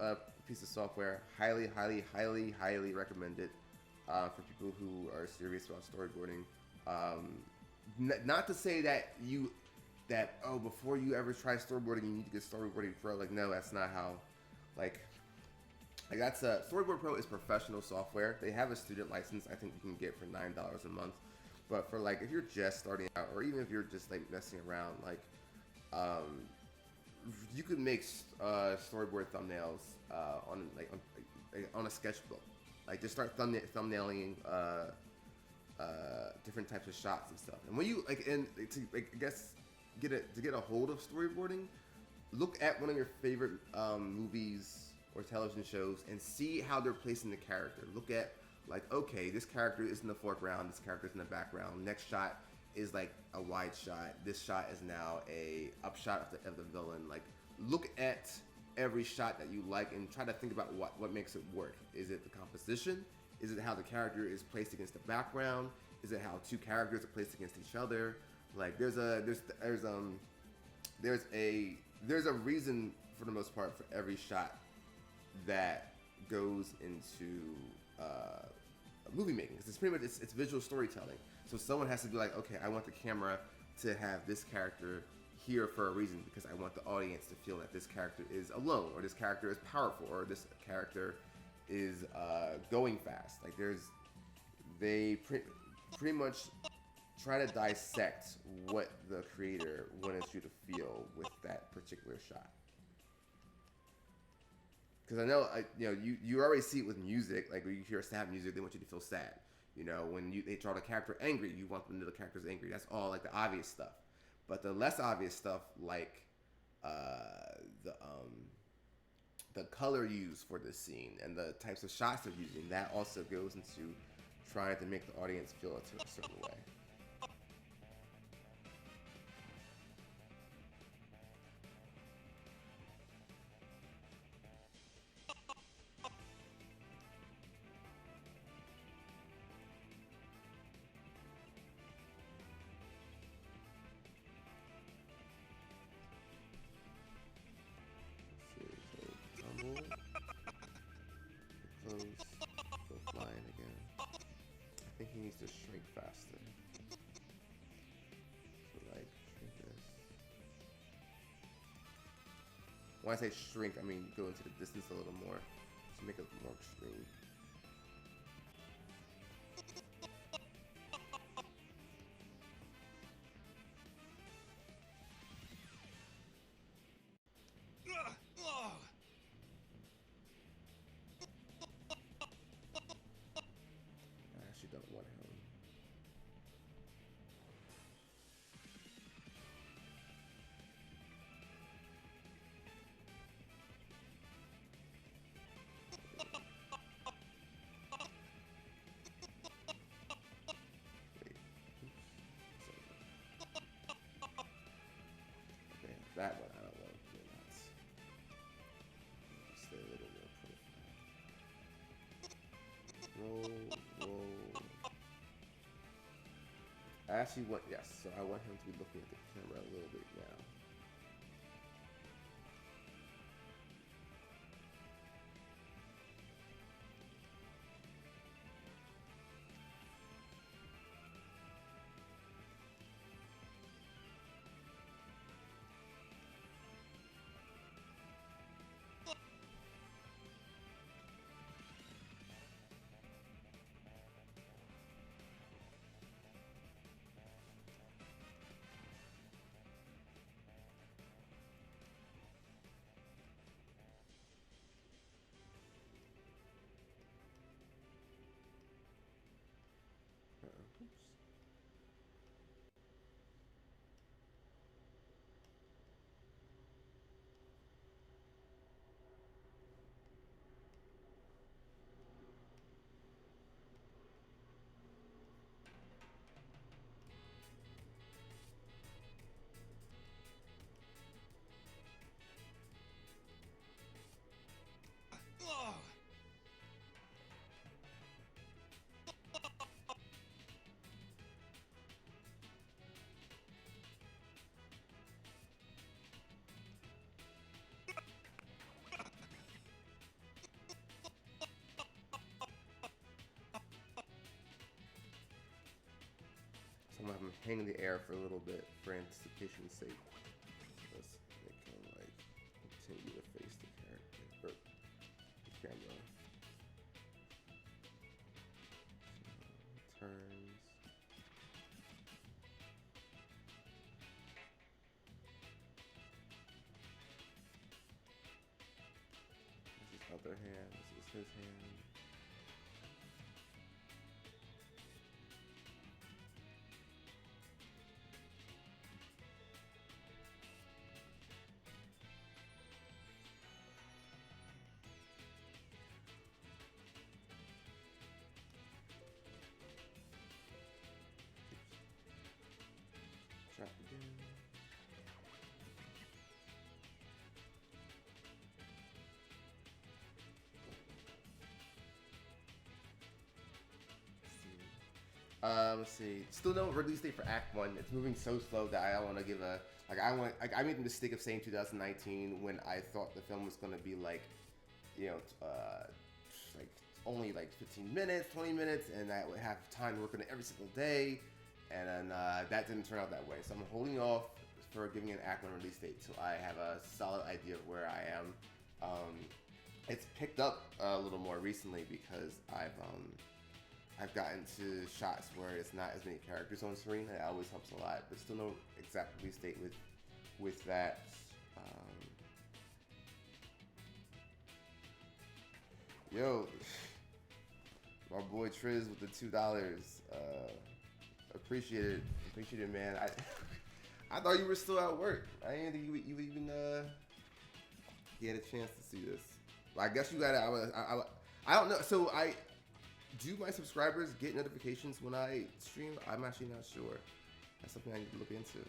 piece of software. Highly, highly, highly, highly recommended for people who are serious about storyboarding. Not to say that before you ever try storyboarding you need to get Storyboarding Pro. Like no, that's not how. Like that's Storyboard Pro is professional software. They have a student license. I think you can get for $9 a month. But for like if you're just starting out, or even if you're just like messing around, like you could make storyboard thumbnails on a sketchbook. Like just start thumbnailing different types of shots and stuff. And when you I guess get a hold of storyboarding, look at one of your favorite movies or television shows and see how they're placing the character. Look at like, okay, this character is in the foreground, this character is in the background. Next shot is like a wide shot. This shot is now a upshot of the villain. Like, look at every shot that you like and try to think about what makes it work. Is it the composition? Is it how the character is placed against the background? Is it how two characters are placed against each other? Like, there's a reason for the most part for every shot that goes into movie making. It's pretty much it's visual storytelling. So someone has to be like, okay, I want the camera to have this character here for a reason because I want the audience to feel that this character is alone, or this character is powerful, or this character is going fast. Like they pretty much try to dissect what the creator wanted you to feel with that particular shot. Because I know, you already see it with music. Like when you hear sad music, they want you to feel sad. You know, when they draw the character angry, you want them to the character's angry. That's all like the obvious stuff. But the less obvious stuff, like the color used for the scene and the types of shots they're using, that also goes into trying to make the audience feel it a certain way. Close, go flying again. I think he needs to shrink faster. So like, shrink this. When I say shrink, I mean go into the distance a little more to make it more extreme. Don't want him. Wait. Okay, that one I don't want to do that. Stay a little more profile. Roll. I actually want, yes, so I want him to be looking at the camera a little bit now. I'm gonna have him hang in the air for a little bit for anticipation's sake. Let's make him like continue to face the character or the camera. Turns. This is other hand. This is his hand. Trap again. Let's see. Still no release date for Act 1. It's moving so slow that I don't want to give a I made the mistake of saying 2019 when I thought the film was gonna be like, like only like 15 minutes, 20 minutes, and I would have time to work on it every single day, and then that didn't turn out that way. So I'm holding off for giving an Act 1 release date till I have a solid idea of where I am. It's picked up a little more recently because I've gotten to shots where it's not as many characters on screen. That always helps a lot, but still no exact release date with that. Yo, my boy Triz with the $2. Appreciate it, man. I thought you were still at work. I didn't think you even get a chance to see this. Well, I guess you got it. I don't know. So do my subscribers get notifications when I stream? I'm actually not sure. That's something I need to look into.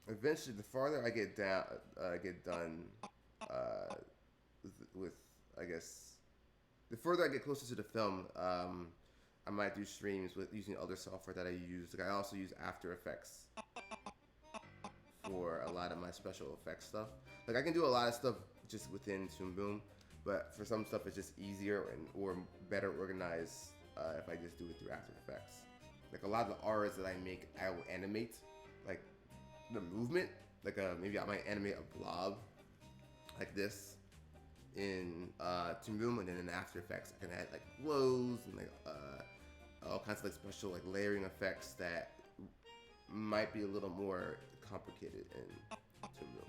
Eventually, the farther I get done with, I guess, the further I get closer to the film, I might do streams with using other software that I use. Like I also use After Effects for a lot of my special effects stuff. Like I can do a lot of stuff just within Toon Boom, but for some stuff it's just easier or better organized if I just do it through After Effects. Like a lot of the auras that I make, I will animate, like the movement. Like maybe I might animate a blob like this in Toon Boom, and then in After Effects I can add like glows and like all kinds of like special like layering effects that might be a little more complicated in Toon Boom.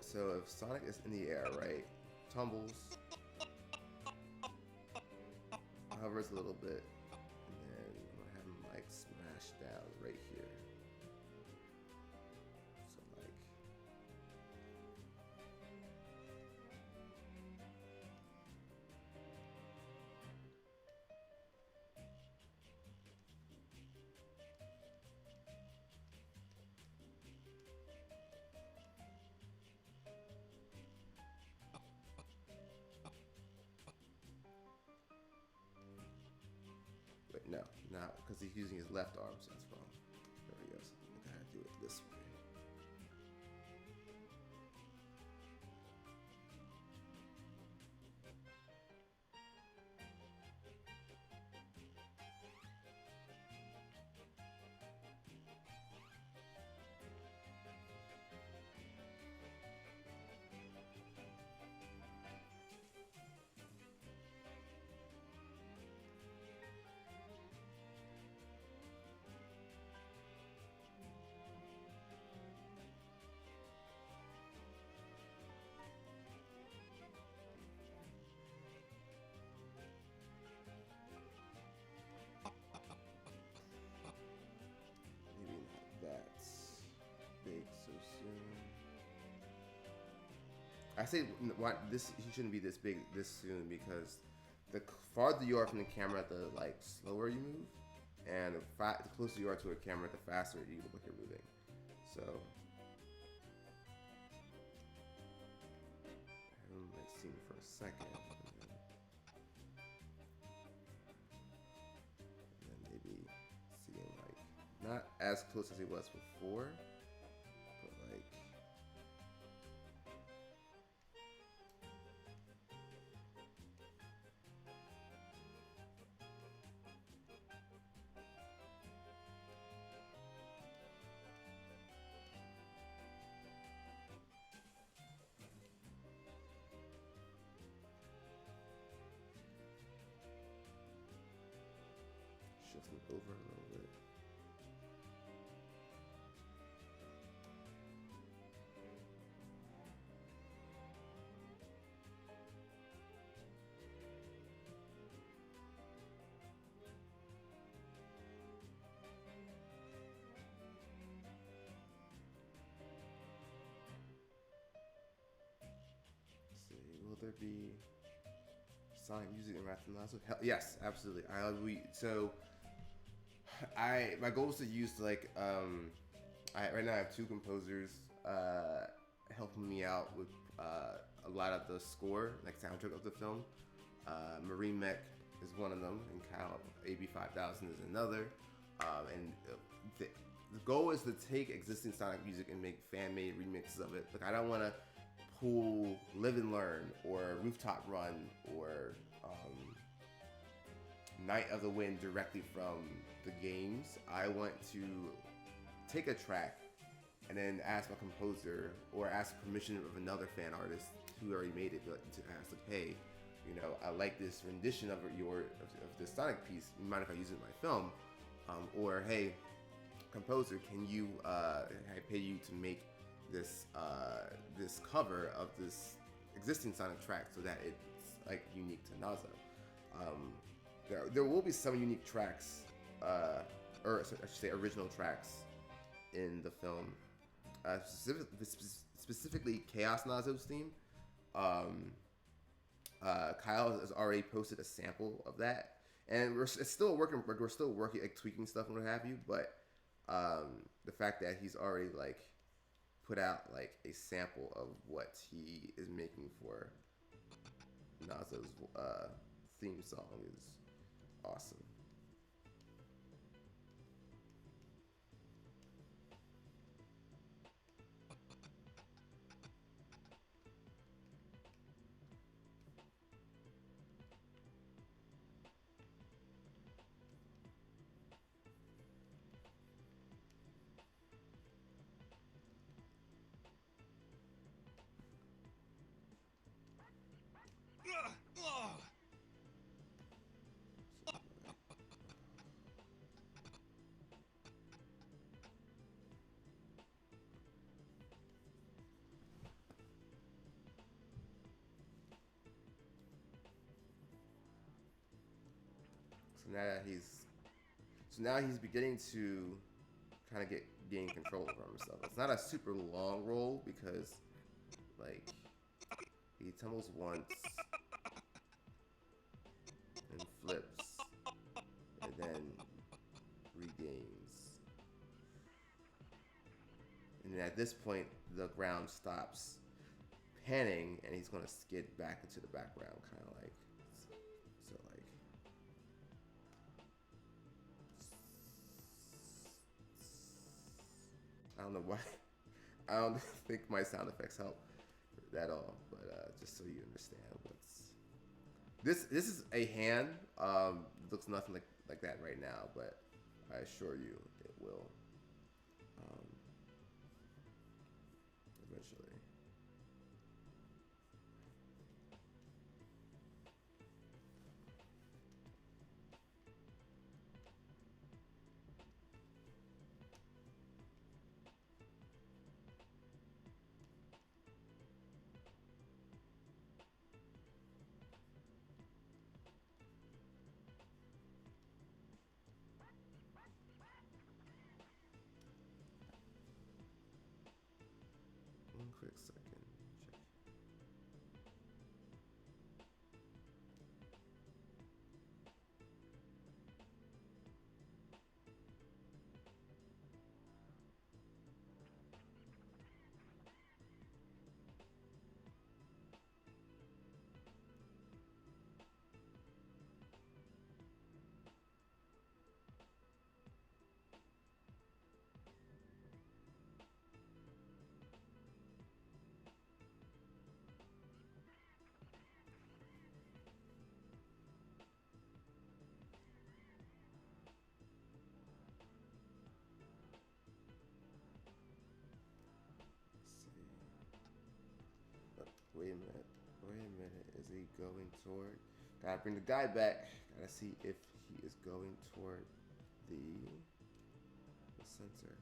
So if Sonic is in the air, right, tumbles, hovers a little bit, and then I'm gonna have him like smash down right here. So like, wait, no, not because he's using his left arm, so that's wrong. There he goes. I gotta do it this way. I say what this he shouldn't be this big this soon because the farther you are from the camera, the like slower you move, and the closer you are to a camera, the faster you look like you're moving. So let's see for a second, and then maybe seeing like not as close as he was before, but like. Shifting over a little bit. Let's see, will there be sonic music in Wrath of Nazo? Yes, absolutely. My goal is to use like right now I have two composers helping me out with a lot of the score, like soundtrack of the film. Marine Mech is one of them, and Kyle AB5000 is another. And the goal is to take existing Sonic music and make fan-made remixes of it. Like I don't want to pull Live and Learn or Rooftop Run or Night of the Wind directly from the games. I want to take a track and then ask my composer or ask permission of another fan artist who already made it to ask like, hey, you know, I like this rendition of this Sonic piece. You mind if I use it in my film? Or hey, composer, can you I pay you to make this this cover of this existing Sonic track so that it's like unique to Nazo. There will be some unique tracks, or I should say original tracks in the film, specifically Chaos Nazo's theme. Kyle has already posted a sample of that, and we're still working, like tweaking stuff and what have you. But the fact that he's already like put out like a sample of what he is making for Nazo's theme song is awesome. So now he's beginning to kind of gain control over himself. It's not a super long roll because like he tumbles once and flips and then regains. And then at this point the ground stops panning and he's gonna skid back into the background, kind of like so like I don't know why. I don't think my sound effects help at all, but just so you understand what's this is a hand. It looks nothing like that right now, but I assure you it will eventually. One quick second. Check. he going toward? Gotta bring the guy back. Gotta see if he is going toward the center.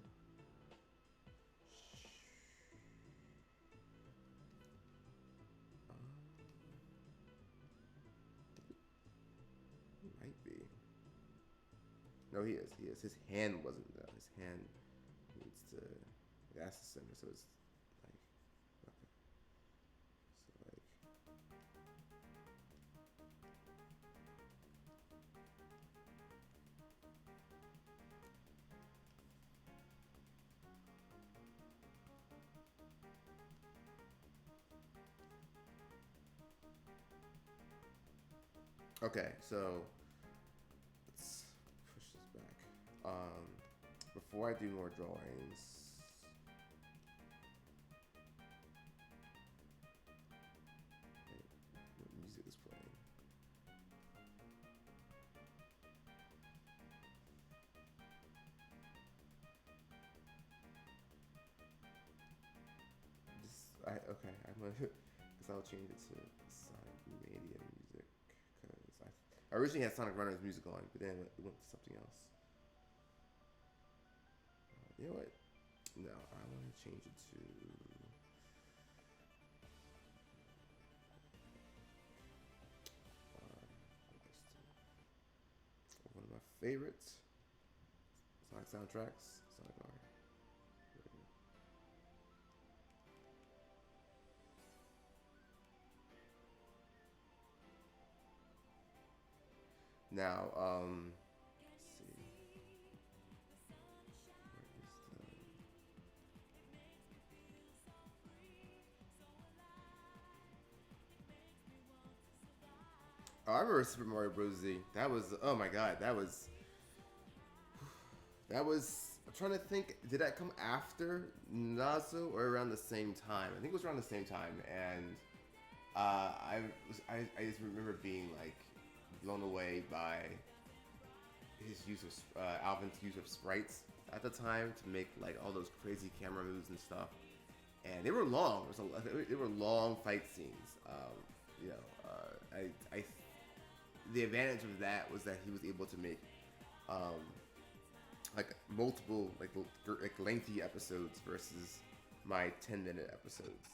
He might be. No, he is. He is. His hand wasn't there. His hand needs to. That's the center. So it's like. Okay. So like. Okay, so let's push this back. Before I do more drawings, what music is playing? Okay, I'm gonna, because I'll change it to Sonic Media music, because I originally had Sonic Runner's music on, but then it went to something else. You know what? No, I want to change it to one of my favorites Sonic soundtracks, Sonic R. Now, let's see. Where is the... Oh, I remember Super Mario Bros. Z. That was, oh my god, that was. I'm trying to think, did that come after Nazo or around the same time? I think it was around the same time, and I just remember being like blown away by his use of Alvin's use of sprites at the time to make like all those crazy camera moves and stuff, and they were long. They were long fight scenes. You know, I the advantage of that was that he was able to make like multiple like lengthy episodes versus my 10-minute episodes,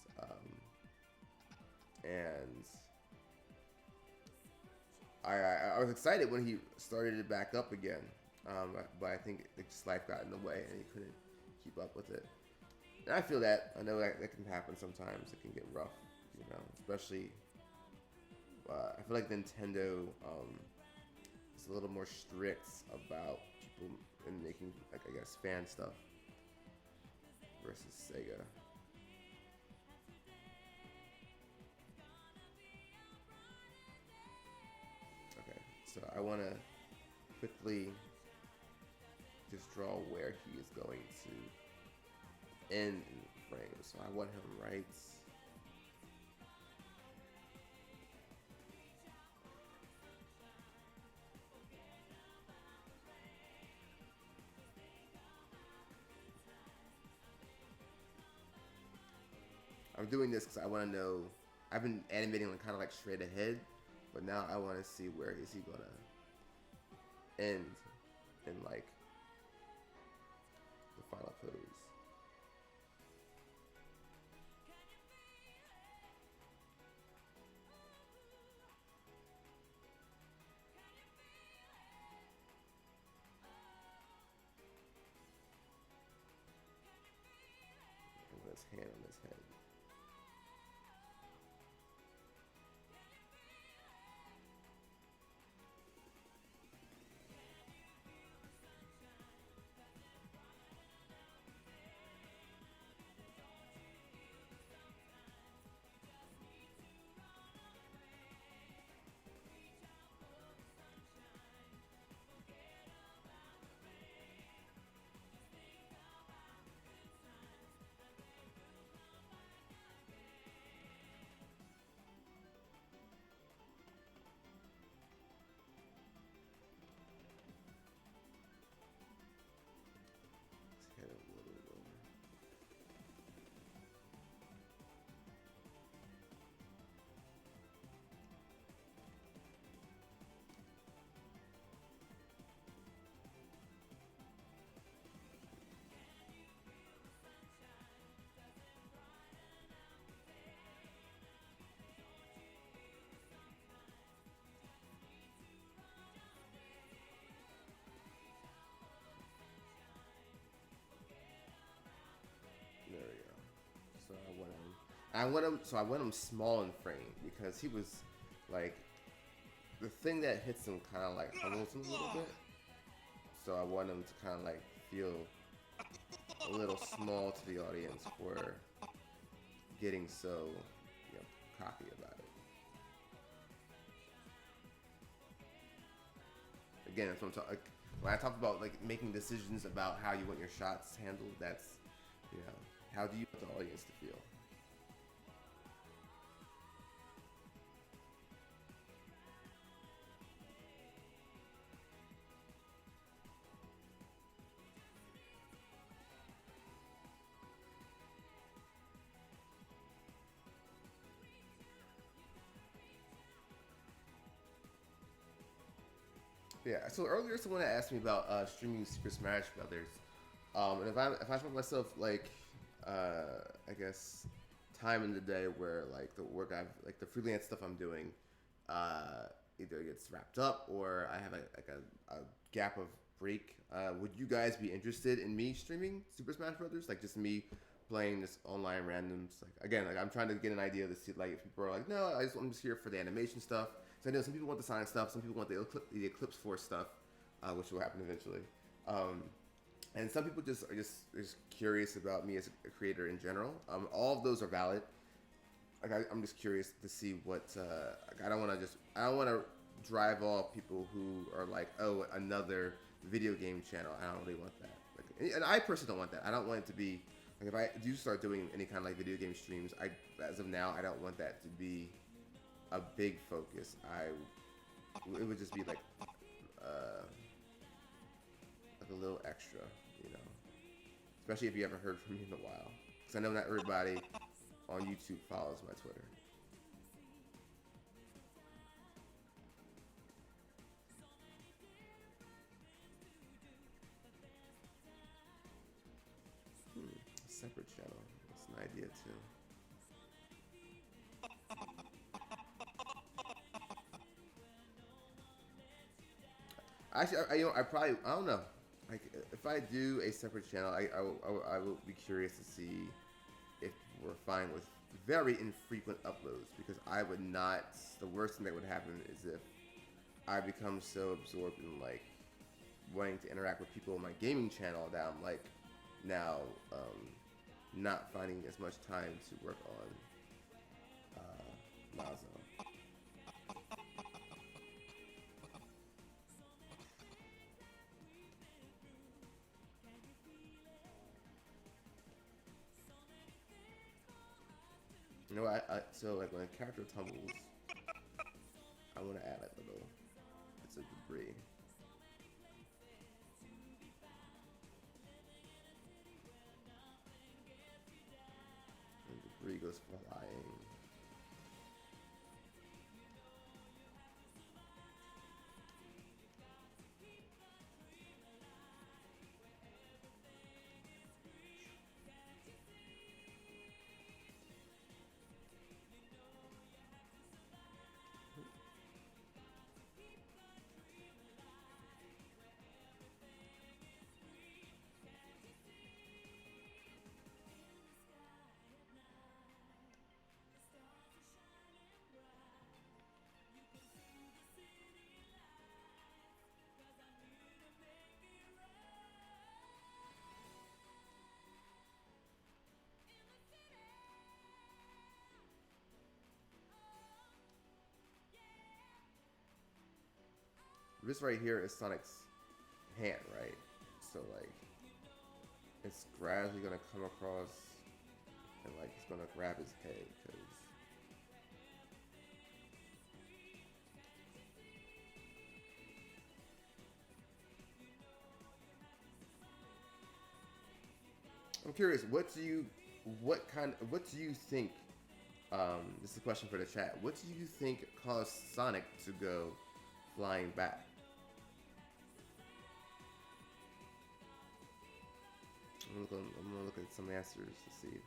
and I was excited when he started it back up again, but I think just life got in the way and he couldn't keep up with it. And I feel that. I know that can happen sometimes. It can get rough, you know, especially. I feel like Nintendo is a little more strict about people and making, like, I guess, fan stuff versus Sega. Okay, so I want to quickly just draw where he is going to end in the frame. So I want him right. I'm doing this because I want to know. I've been animating like kind of like straight ahead, but now I want to see where is he gonna end in like the final pose. With his hand on his head. I want him. So I want him small in frame because he was like the thing that hits him kind of like humbles him a little bit. So I want him to kind of like feel a little small to the audience for getting so, you know, cocky about it. Again, that's what I'm talking. Like, when I talk about like making decisions about how you want your shots handled, that's, you know, how do you want the audience to feel? Yeah. So earlier, someone asked me about streaming Super Smash Brothers, and if I find myself like, I guess, time in the day where like the work I've like the freelance stuff I'm doing, either gets wrapped up or I have a gap of break. Would you guys be interested in me streaming Super Smash Brothers? Like just me playing this online randoms. Like again, like I'm trying to get an idea to see like if people are like, no, I'm just here for the animation stuff. So I know some people want the Sonic stuff, some people want the Eclipse Force stuff, which will happen eventually. Um, and some people just are just curious about me as a creator in general. All of those are valid. Like I'm just curious to see what like I don't want to drive off people who are like, oh, another video game channel. I don't really want that. Like, and I personally don't want that. I don't want it to be like if I do start doing any kind of like video game streams. As of now, I don't want that to be a big focus. It would just be like a little extra, you know. Especially if you haven't heard from me in a while, because I know not everybody on YouTube follows my Twitter. A separate channel. That's an idea too. Actually, I don't know. Like, if I do a separate channel, I will be curious to see if we're fine with very infrequent uploads, because I would not. The worst thing that would happen is if I become so absorbed in like wanting to interact with people on my gaming channel that I'm like now not finding as much time to work on Nazo. You know, so like when a character tumbles, I want to add like little bits of debris. And debris goes flying. This right here is Sonic's hand, right? So like, it's gradually gonna come across, and like it's gonna grab his head, because I'm curious. What do you think? This is a question for the chat. What do you think caused Sonic to go flying back? I'm gonna look at some answers to see.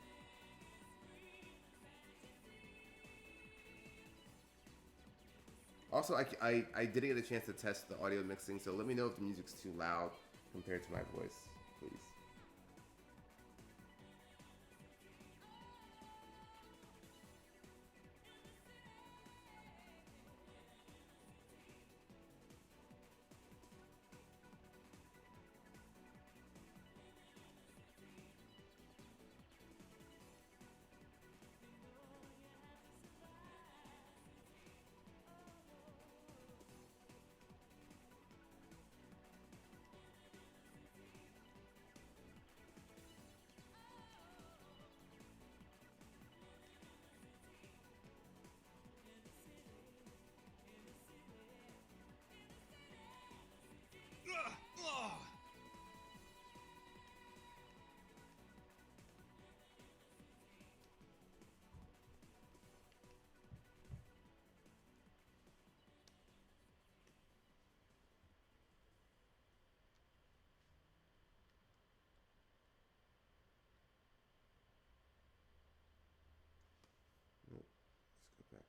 Also, I didn't get a chance to test the audio mixing, so let me know if the music's too loud compared to my voice, please.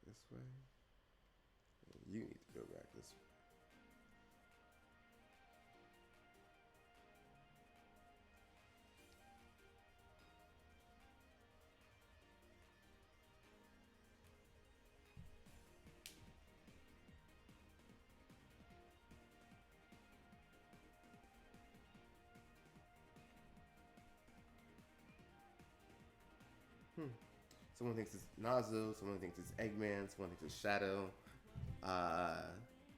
this way. And you need to go back this way. Someone thinks it's Nazo. Someone thinks it's Eggman. Someone thinks it's Shadow. Uh,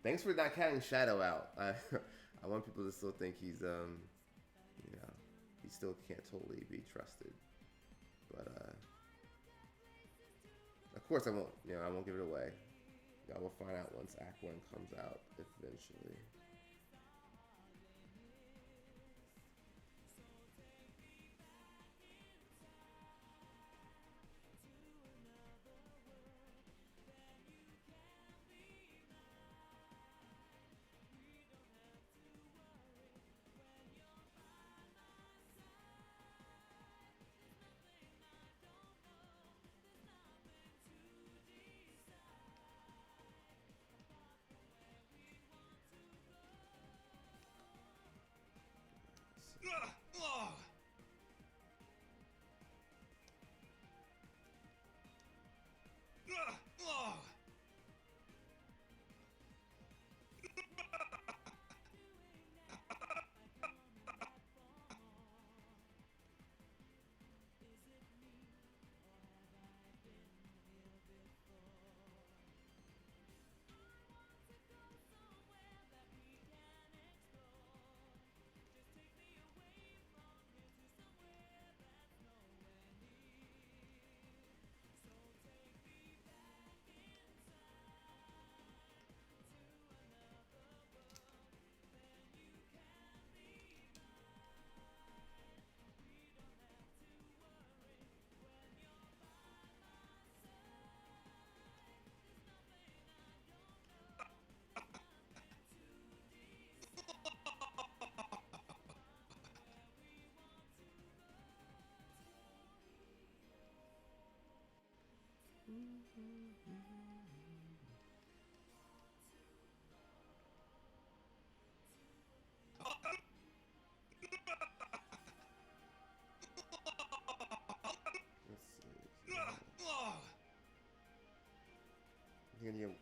Thanks for not counting Shadow out. I want people to still think he's you know, he still can't totally be trusted. But of course I won't. You know, I won't give it away. I will find out once Act 1 comes out eventually.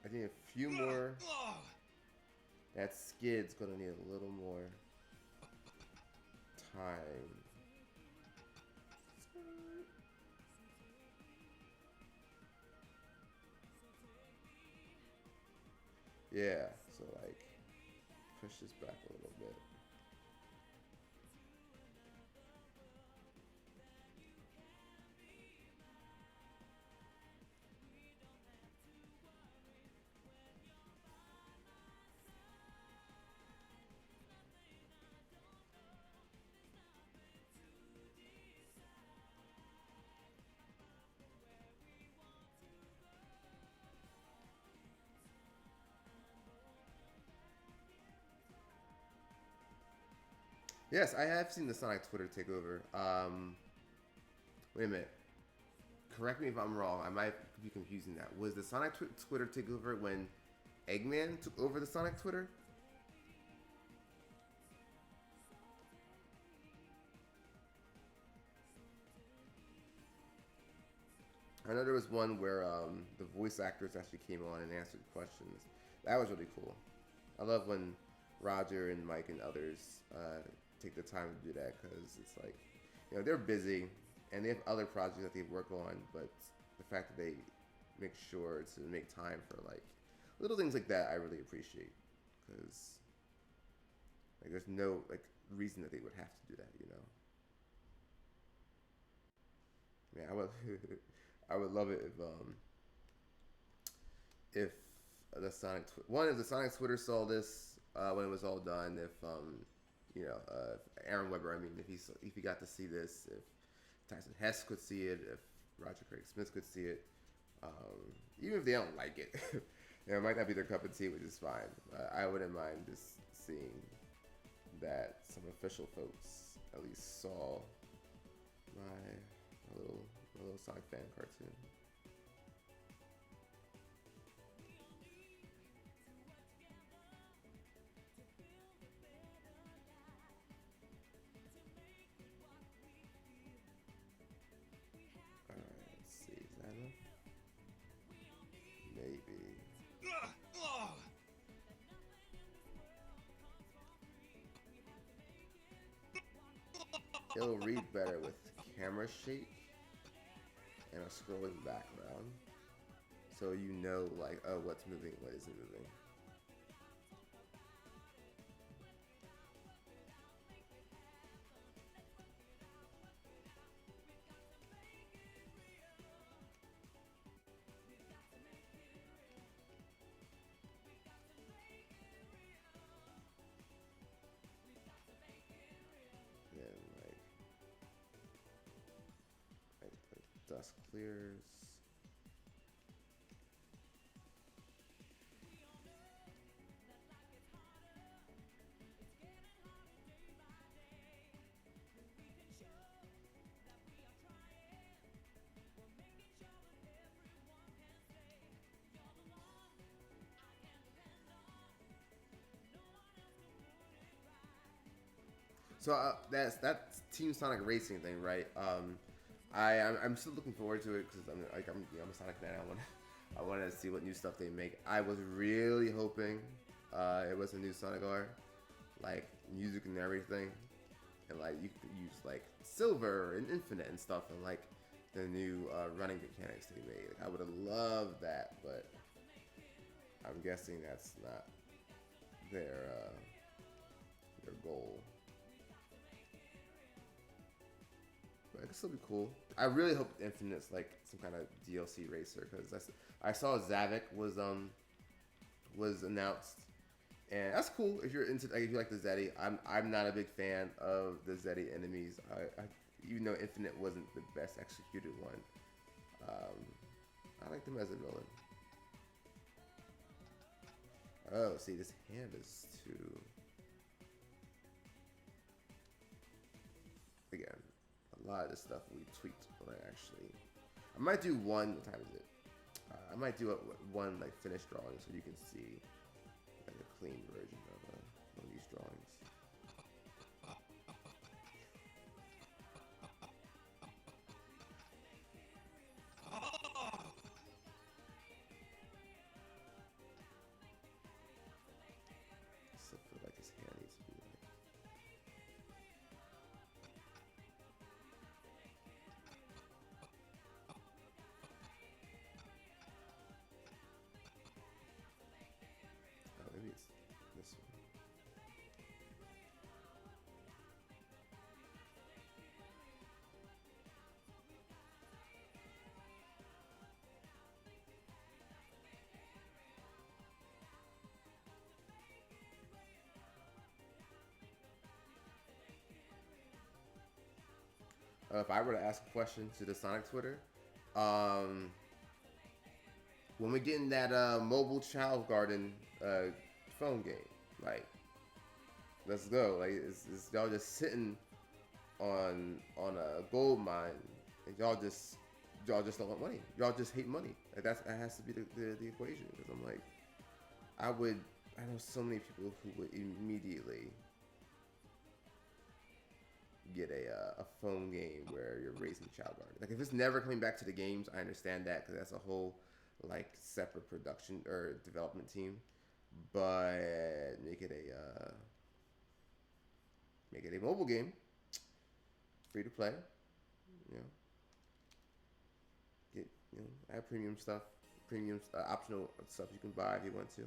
I need a few more. That skid's gonna need a little more time. Yeah, so like push this back a little bit. Yes, I have seen the Sonic Twitter take over. Wait a minute. Correct me if I'm wrong. I might be confusing that. Was the Sonic Twitter takeover when Eggman took over the Sonic Twitter? I know there was one where the voice actors actually came on and answered questions. That was really cool. I love when Roger and Mike and others take the time to do that because it's like, you know, they're busy and they have other projects that they work on, but the fact that they make sure to make time for like little things like that, I really appreciate because like there's no like reason that they would have to do that, you know. Man, I would I would love it if the Sonic if the Sonic Twitter saw this when it was all done, if you know, Aaron Weber, I mean, if he got to see this, if Tyson Hess could see it, if Roger Craig Smith could see it, even if they don't like it, you know, it might not be their cup of tea, which is fine. I wouldn't mind just seeing that some official folks at least saw my little Sonic fan cartoon. it'll read better with camera shake and a scrolling background, so you know like, oh, what's moving, what isn't moving. Then like the dust clears. So that's Team Sonic Racing thing, right? I'm still looking forward to it because I'm a Sonic fan. I wanted to see what new stuff they make. I was really hoping it was a new Sonic R, like music and everything, and like you could use like Silver and Infinite and stuff, and like the new running mechanics they made. Like, I would have loved that, but I'm guessing that's not their goal. But it could still be cool. I really hope Infinite's like some kind of DLC racer because I saw Zavik was announced, and that's cool if you're into like if you like the Zeddy. I'm not a big fan of the Zeddy enemies. I even though Infinite wasn't the best executed one, I like them as a villain. Oh, see, this hand is too. Again, a lot of this stuff we tweaked when I might do one. What time is it? I might do one like finished drawing so you can see like a clean version of one of these drawings. I feel like his hair needs to be like. Oh, maybe it's this one. If I were to ask a question to the Sonic Twitter, um, when we get in that mobile child garden phone game, like, let's go. Like, it's y'all just sitting on a gold mine, and y'all just don't want money. Y'all just hate money. Like that has to be the equation. Because I'm like, I know so many people who would immediately get a phone game where you're raising child garden. Like if it's never coming back to the games, I understand that because that's a whole like separate production or development team. But make it a mobile game, free to play. You know, get add premium stuff, premium optional stuff you can buy if you want to.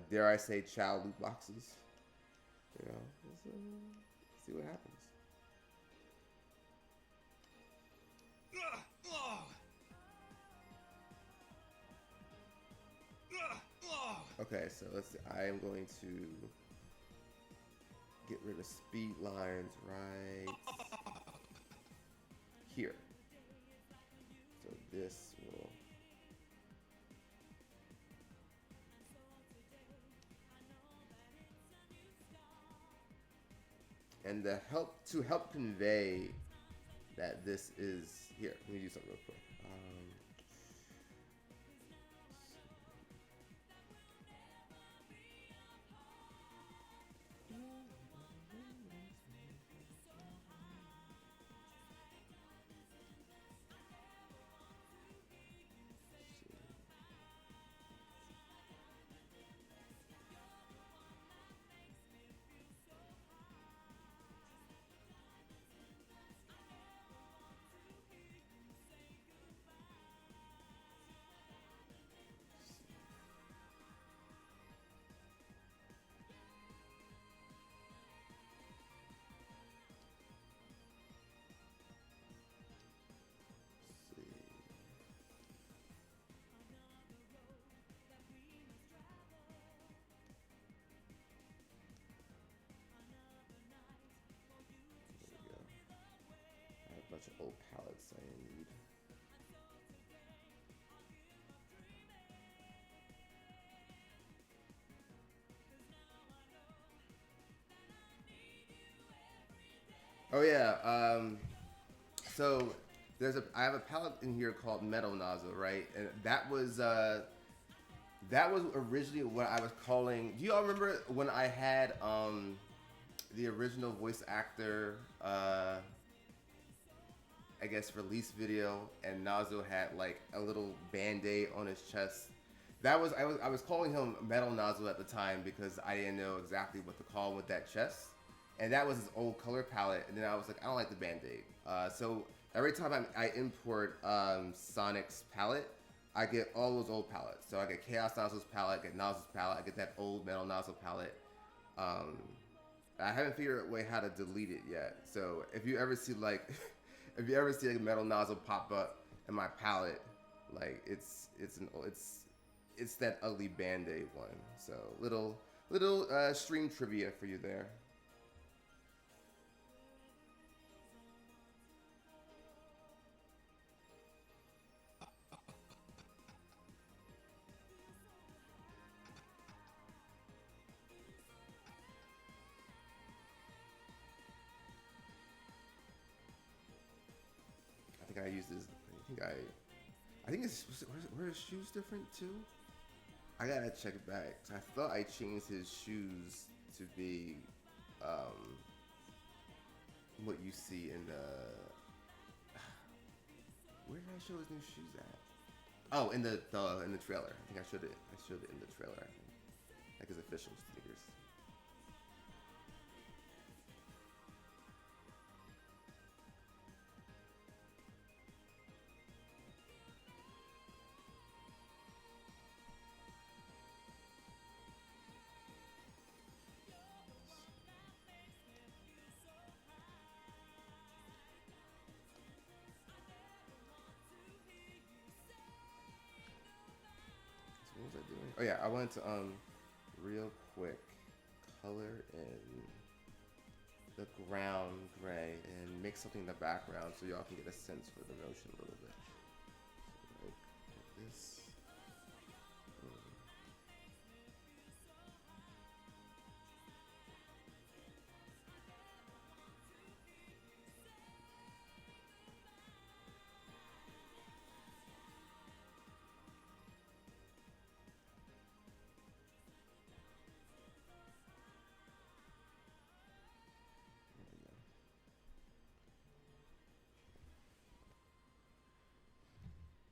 Dare I say, child loot boxes. You know, let's see what happens. Okay, so let's see. I am going to get rid of speed lines right here. So this will. And to help convey that this is here. Let me do something real quick. old palettes I need. Oh yeah. So I have a palette in here called Metal Nazo, right? And that was originally what I was calling. Do you all remember when I had the original voice actor I guess release video, and Nazo had like a little band-aid on his chest. I was calling him Metal Nazo at the time because I didn't know exactly what to call him with that chest, and that was his old color palette. And then I was like, I don't like the band-aid. So every time I import Sonic's palette, I get all those old palettes. So I get Chaos Nazo's palette, I get Nazo's palette, I get that old Metal Nazo palette. Um, I haven't figured out a way how to delete it yet. So if you ever see like if you ever see a Metal Nozzle pop up in my palette, like it's that ugly Band-Aid one. So little stream trivia for you there. I think I used this. I think it's were his shoes different too? I gotta check it back. I thought I changed his shoes to be what you see in the. Where did I show his new shoes at? Oh, in the trailer. I think I showed it. I showed it in the trailer. I think, like his official sneakers. So what was I doing? Oh yeah, I wanted to real quick color in the ground gray and make something in the background so y'all can get a sense for the motion a little bit. So like this.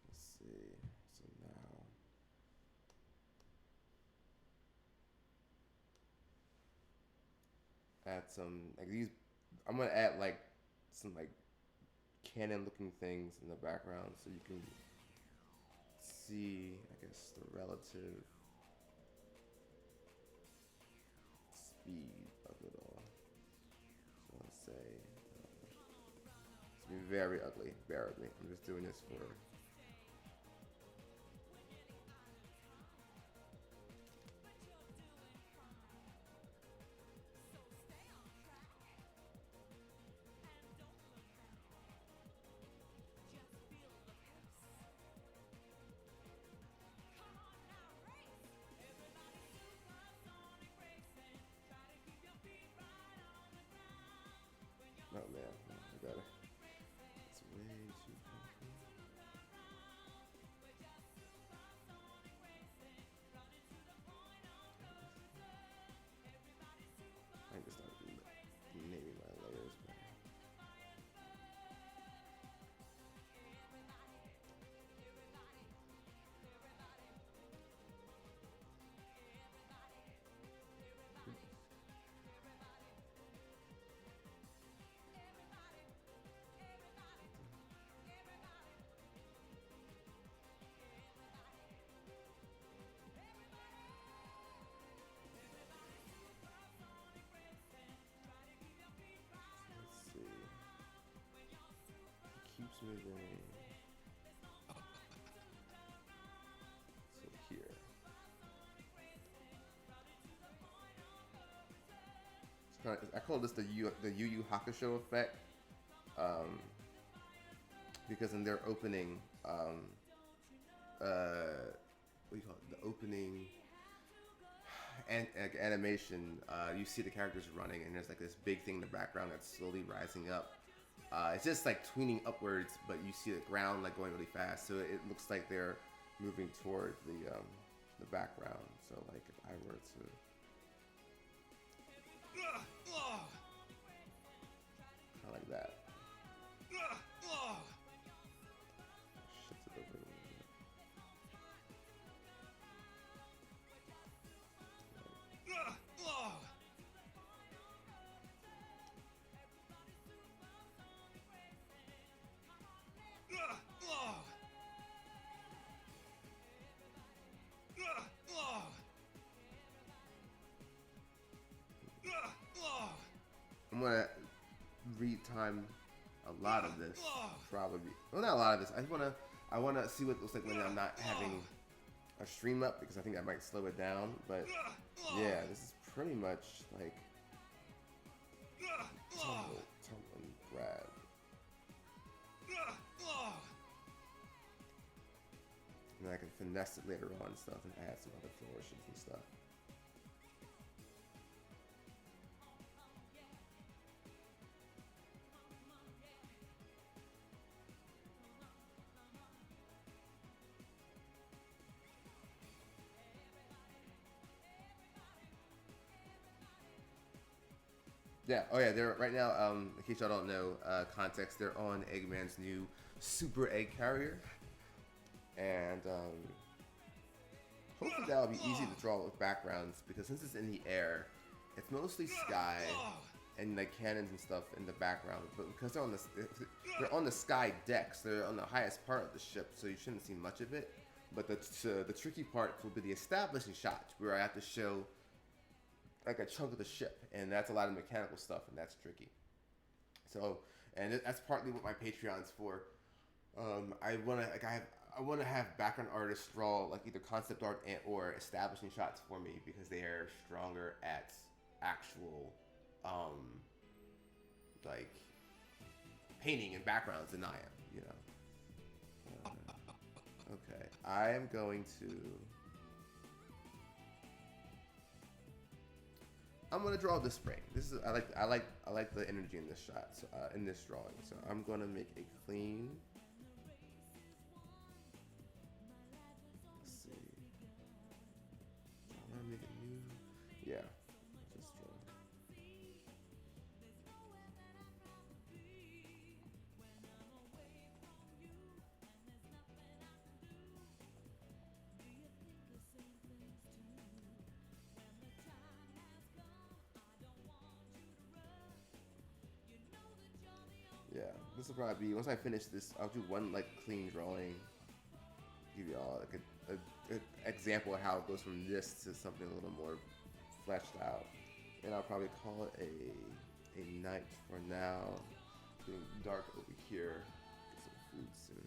Let's see. So now add some like these. I'm gonna add like some like cannon looking things in the background so you can see, I guess, the relative speed of it all. So let's say it's gonna be very ugly. Bear with me. I'm just doing this for. Oh man, I got it. It's way too comfy. I just start naming my layers. But let's see. It keeps moving. So here. It's kind of, I call this the Yu Yu Hakusho effect. because in their opening, what do you call it? The opening and animation, you see the characters running, and there's like this big thing in the background that's slowly rising up. It's just like tweening upwards, but you see the ground like going really fast, so it looks like they're moving toward the background. So like if I were to kind of like that. Shifts it over a little bit. I'm gonna retime a lot of this, probably. Well, not a lot of this. I wanna see what it looks like when I'm not having a stream up, because I think that might slow it down. But yeah, this is pretty much like tumble and grab. And I can finesse it later on and stuff and add some other flourishes and stuff. Yeah. Oh yeah. They're right now. In case y'all don't know, context. They're on Eggman's new Super Egg Carrier, and hopefully that'll be easy to draw with backgrounds, because since it's in the air, it's mostly sky and like cannons and stuff in the background. But because they're on the sky decks, they're on the highest part of the ship, so you shouldn't see much of it. But the tricky part will be the establishing shots, where I have to show like a chunk of the ship, and that's a lot of mechanical stuff, and that's tricky. So, and that's partly what my Patreon's for. I want to have background artists draw like either concept art or establishing shots for me, because they are stronger at actual like painting and backgrounds than I am, you know. Okay, I am going to. I'm gonna draw this frame. This is I like the energy in this shot, so, in this drawing. So I'm gonna make a clean. Let's see. I'm gonna make a new. Yeah. Just draw. Yeah, this will probably be, once I finish this, I'll do one like clean drawing, give you all like a example of how it goes from this to something a little more fleshed out, and I'll probably call it a night for now. It's getting dark over here. Get some food soon.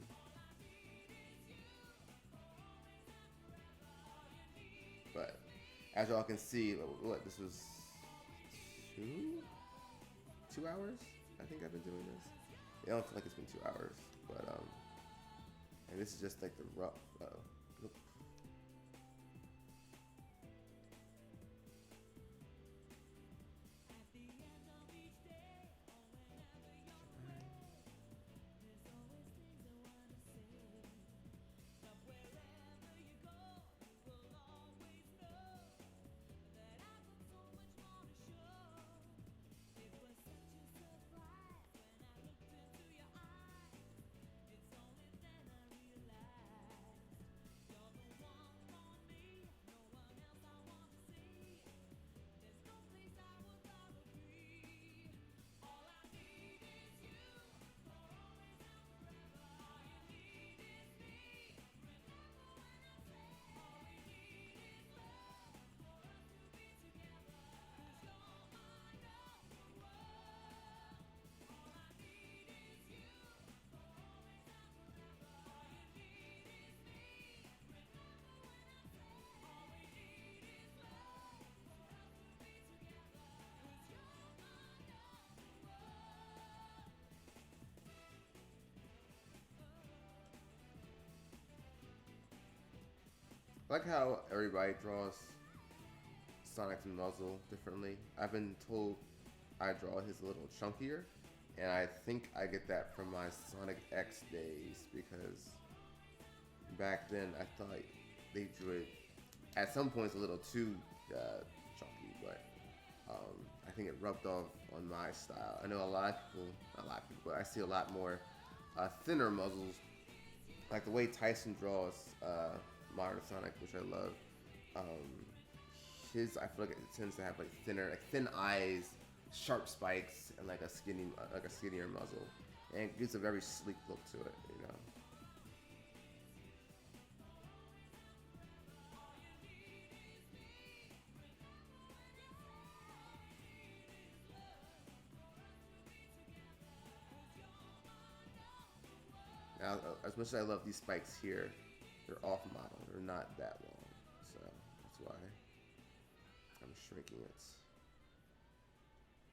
But as y'all can see, what this was 2 hours. I think I've been doing this. I don't feel like it's been 2 hours, but and this is just like the rough. Look. I like how everybody draws Sonic's muzzle differently. I've been told I draw his a little chunkier, and I think I get that from my Sonic X days because back then I thought they drew it at some points a little too chunky, but I think it rubbed off on my style. I know a lot of people, not a lot of people, but I see a lot more thinner muzzles, like the way Tyson draws modern Sonic, which I love. Um, his, I feel like it tends to have like thinner, like thin eyes, sharp spikes, and like a skinnier muzzle, and it gives a very sleek look to it, you know. Now, as much as I love these spikes here, they're off model. They're not that long, so that's why I'm shrinking it.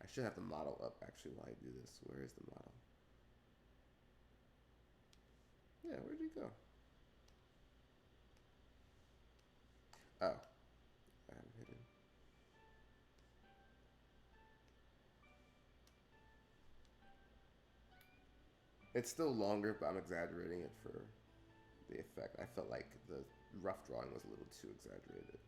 I should have the model up actually while I do this. Where is the model? Yeah, where'd he go? Oh, I have it hidden. It's still longer, but I'm exaggerating it for the effect. I felt like the rough drawing was a little too exaggerated.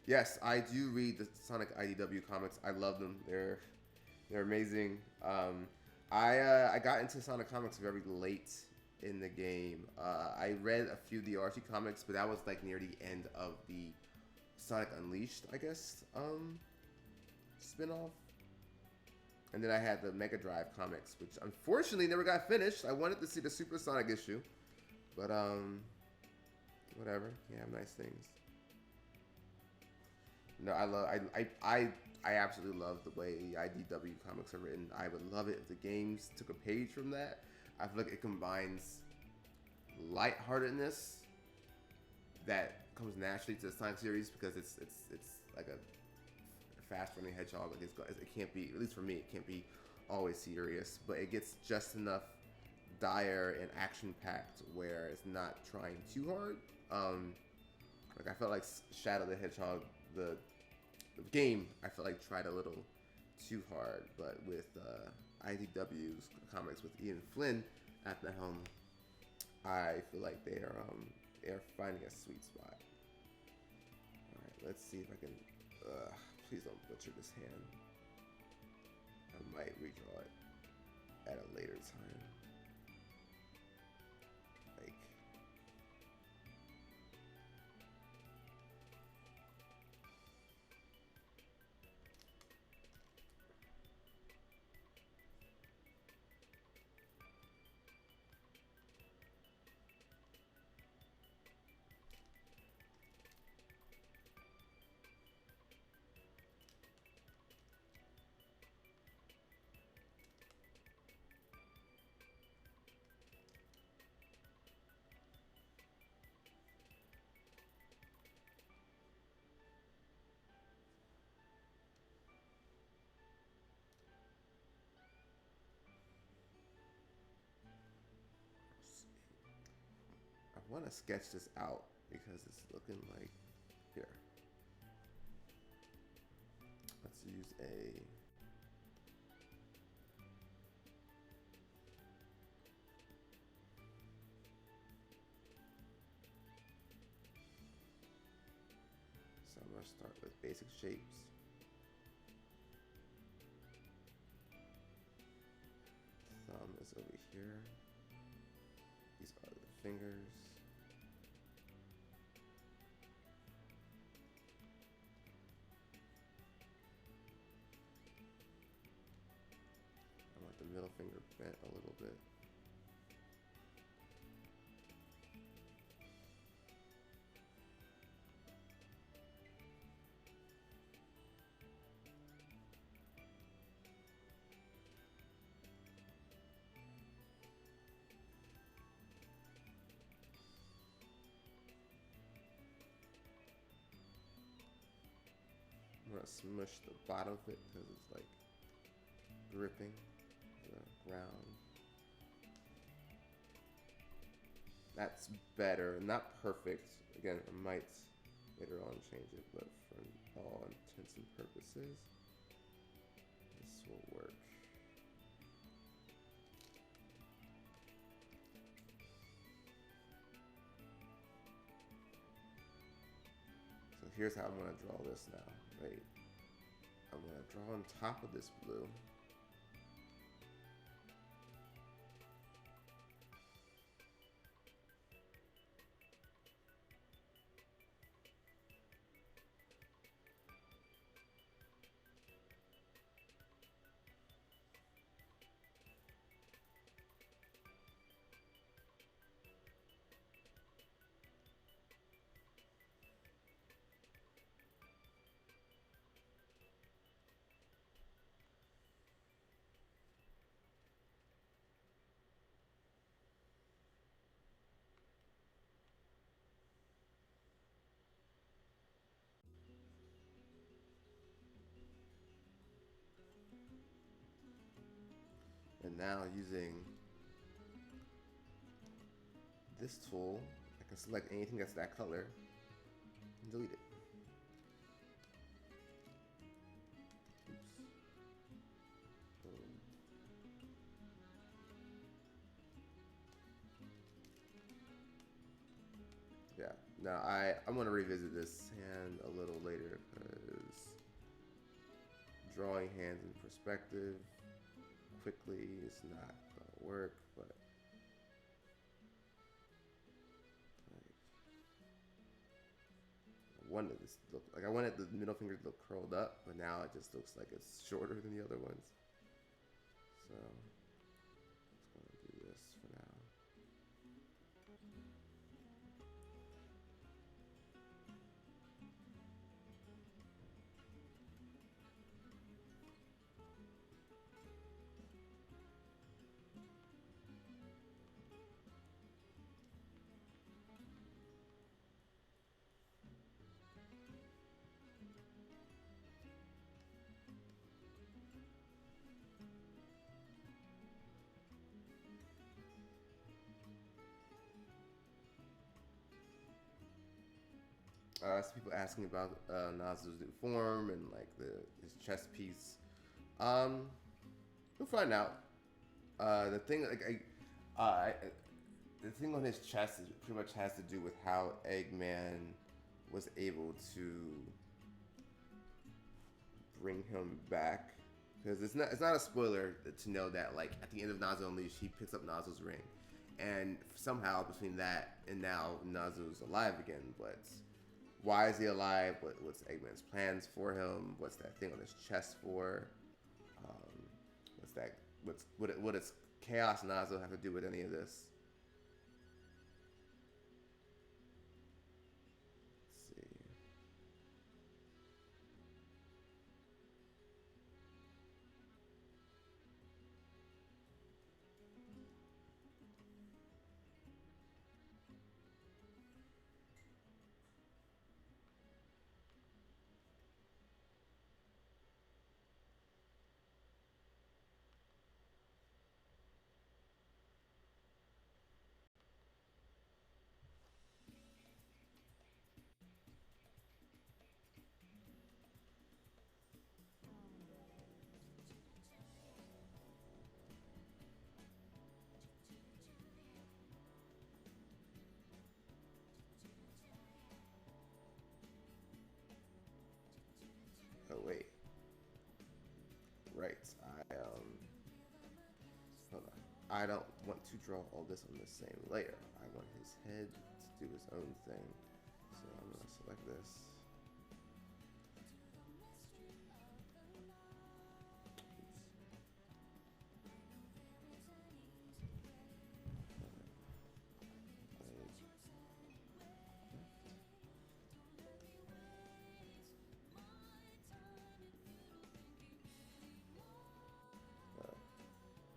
Yes, I do read the Sonic IDW comics. I love them. They're amazing. I got into Sonic comics very late in the game. I read a few of the RT comics, but that was like near the end of the Sonic Unleashed, I guess, spinoff. And then I had the Mega Drive comics, which unfortunately never got finished. I wanted to see the Super Sonic issue, but whatever. Can't have nice things. No, I absolutely love the way the IDW comics are written. I would love it if the games took a page from that. I feel like it combines lightheartedness that comes naturally to the Sonic series because it's like a fast running hedgehog. Like it can't be, at least for me, it can't be always serious, but it gets just enough dire and action packed where it's not trying too hard. Like I felt like Shadow the Hedgehog, the game, I felt like tried a little too hard, but with IDW's comics with Ian Flynn at the helm, I feel like they're finding a sweet spot. All right, let's see if I can. Please don't butcher this hand. I might redraw it at a later time. Like. I want to sketch this out because it's looking like here. Let's use a so I'm gonna start with basic shapes. Thumb is over here. These are the fingers. I want the middle finger bent a little bit. of smush the bottom of it because it's like gripping the ground. That's better. Not perfect. Again, I might later on change it, but for all intents and purposes, this will work. So here's how I'm going to draw this now. Wait. I'm going to draw on top of this blue. And now using this tool, I can select anything that's that color and delete it. Oops. Boom. Yeah. Now I'm gonna revisit this hand a little later because drawing hands in perspective quickly is not gonna work, but I wanted this to look like I wanted the middle finger to look curled up, but now it just looks like it's shorter than the other ones. So I'm just gonna do this for now. Some people asking about Nazo's new form and like his chest piece. We'll find out. The thing the thing on his chest is pretty much has to do with how Eggman was able to bring him back. Because it's not a spoiler to know that like at the end of Nazo Unleashed, he picks up Nazo's ring, and somehow between that and now Nazo's alive again, but. Why is he alive? What's Eggman's plans for him? What's that thing on his chest for? What's that? What does Chaos Nazo have to do with any of this? Let's see. Oh wait. Right. Hold on. I don't want to draw all this on the same layer. I want his head to do his own thing. So I'm gonna select this.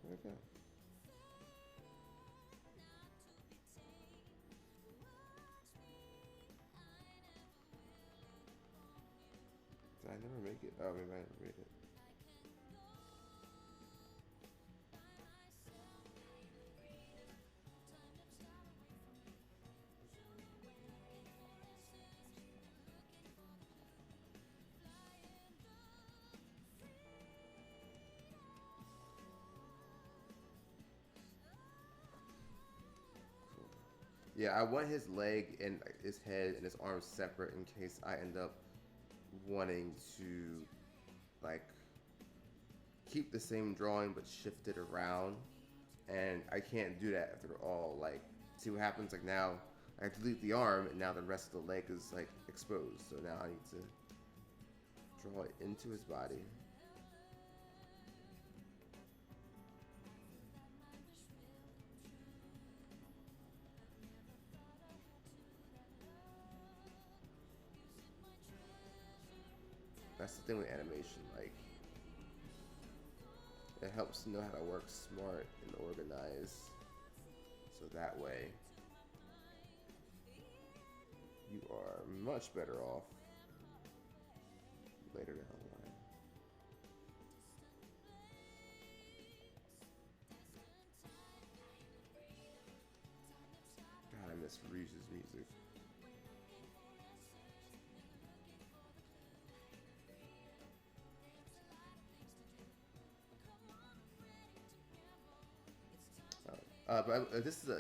There we go. it. Oh, we might read it. Yeah, I want his leg and his head and his arms separate in case I end up wanting to like keep the same drawing but shift it around. And I can't do that if they're all like, see what happens like now I delete the arm and now the rest of the leg is like exposed. So now I need to draw it into his body. That's the thing with animation, like it helps to know how to work smart and organized. So that way you are much better off later down the line. God, I miss Reese's music.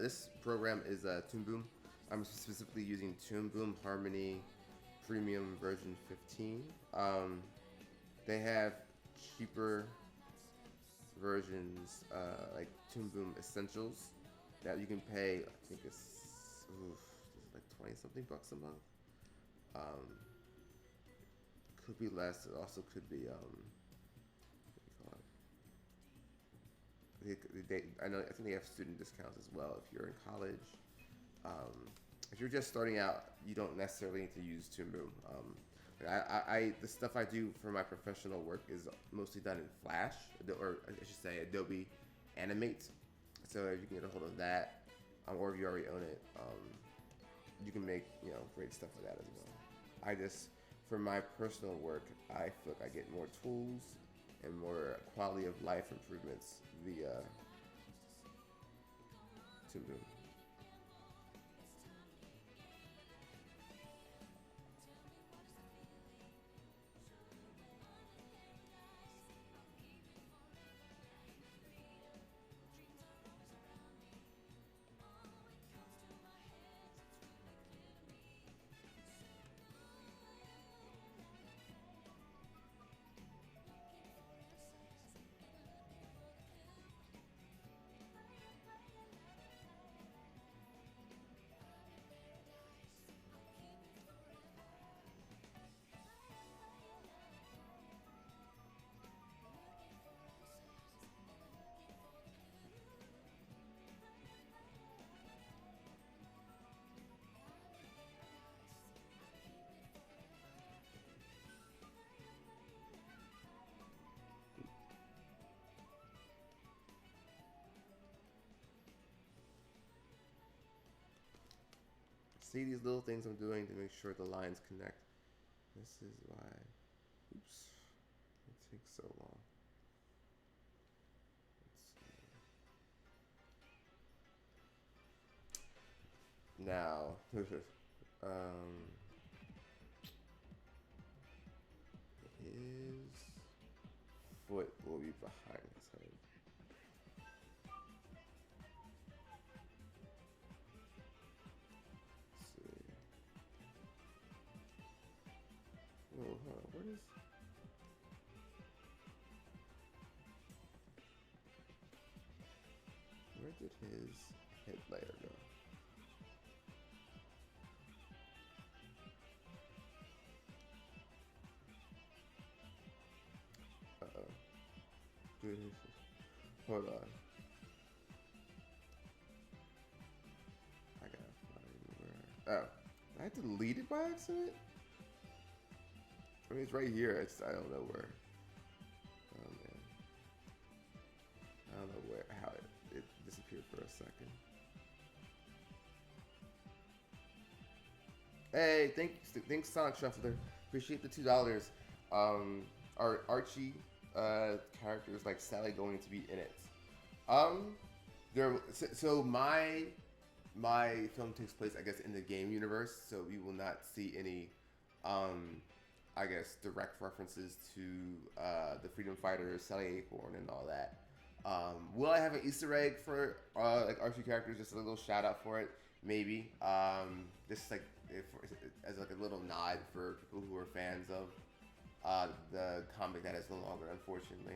This program is Toon Boom. I'm specifically using Toon Boom Harmony Premium version 15. They have cheaper versions like Toon Boom Essentials that you can pay. I think it's like 20 something bucks a month. Um, could be less. It also could be what do you call it? I know. I think they have student discounts as well if you're in college. Um, if you're just starting out, you don't necessarily need to use Toon Boom. The stuff I do for my professional work is mostly done in Flash, or I should say Adobe Animate. So if you can get a hold of that, or if you already own it, you can make great stuff with that as well. I just, for my personal work, I feel like I get more tools and more quality of life improvements via Toon Boom. See these little things I'm doing to make sure the lines connect. This is why, oops, it takes so long. Now, his foot will be behind his head. Let's see. Oh, huh, what is? Where did his head layer go? Uh-oh. Dude, hold on. I gotta find where. Oh, I deleted by accident? I mean, it's right here. I don't know where. Oh, man. I don't know how it disappeared for a second. Hey, thanks Sonic Shuffler. Appreciate the $2. are Archie characters like Sally going to be in it? Um, so my film takes place, I guess, in the game universe, so we will not see any, um, I guess, direct references to the Freedom Fighters, Sally Acorn, and all that. Will I have an Easter egg for like Archie characters? Just a little shout out for it, maybe. Just like if, as like a little nod for people who are fans of the comic that is no longer, unfortunately.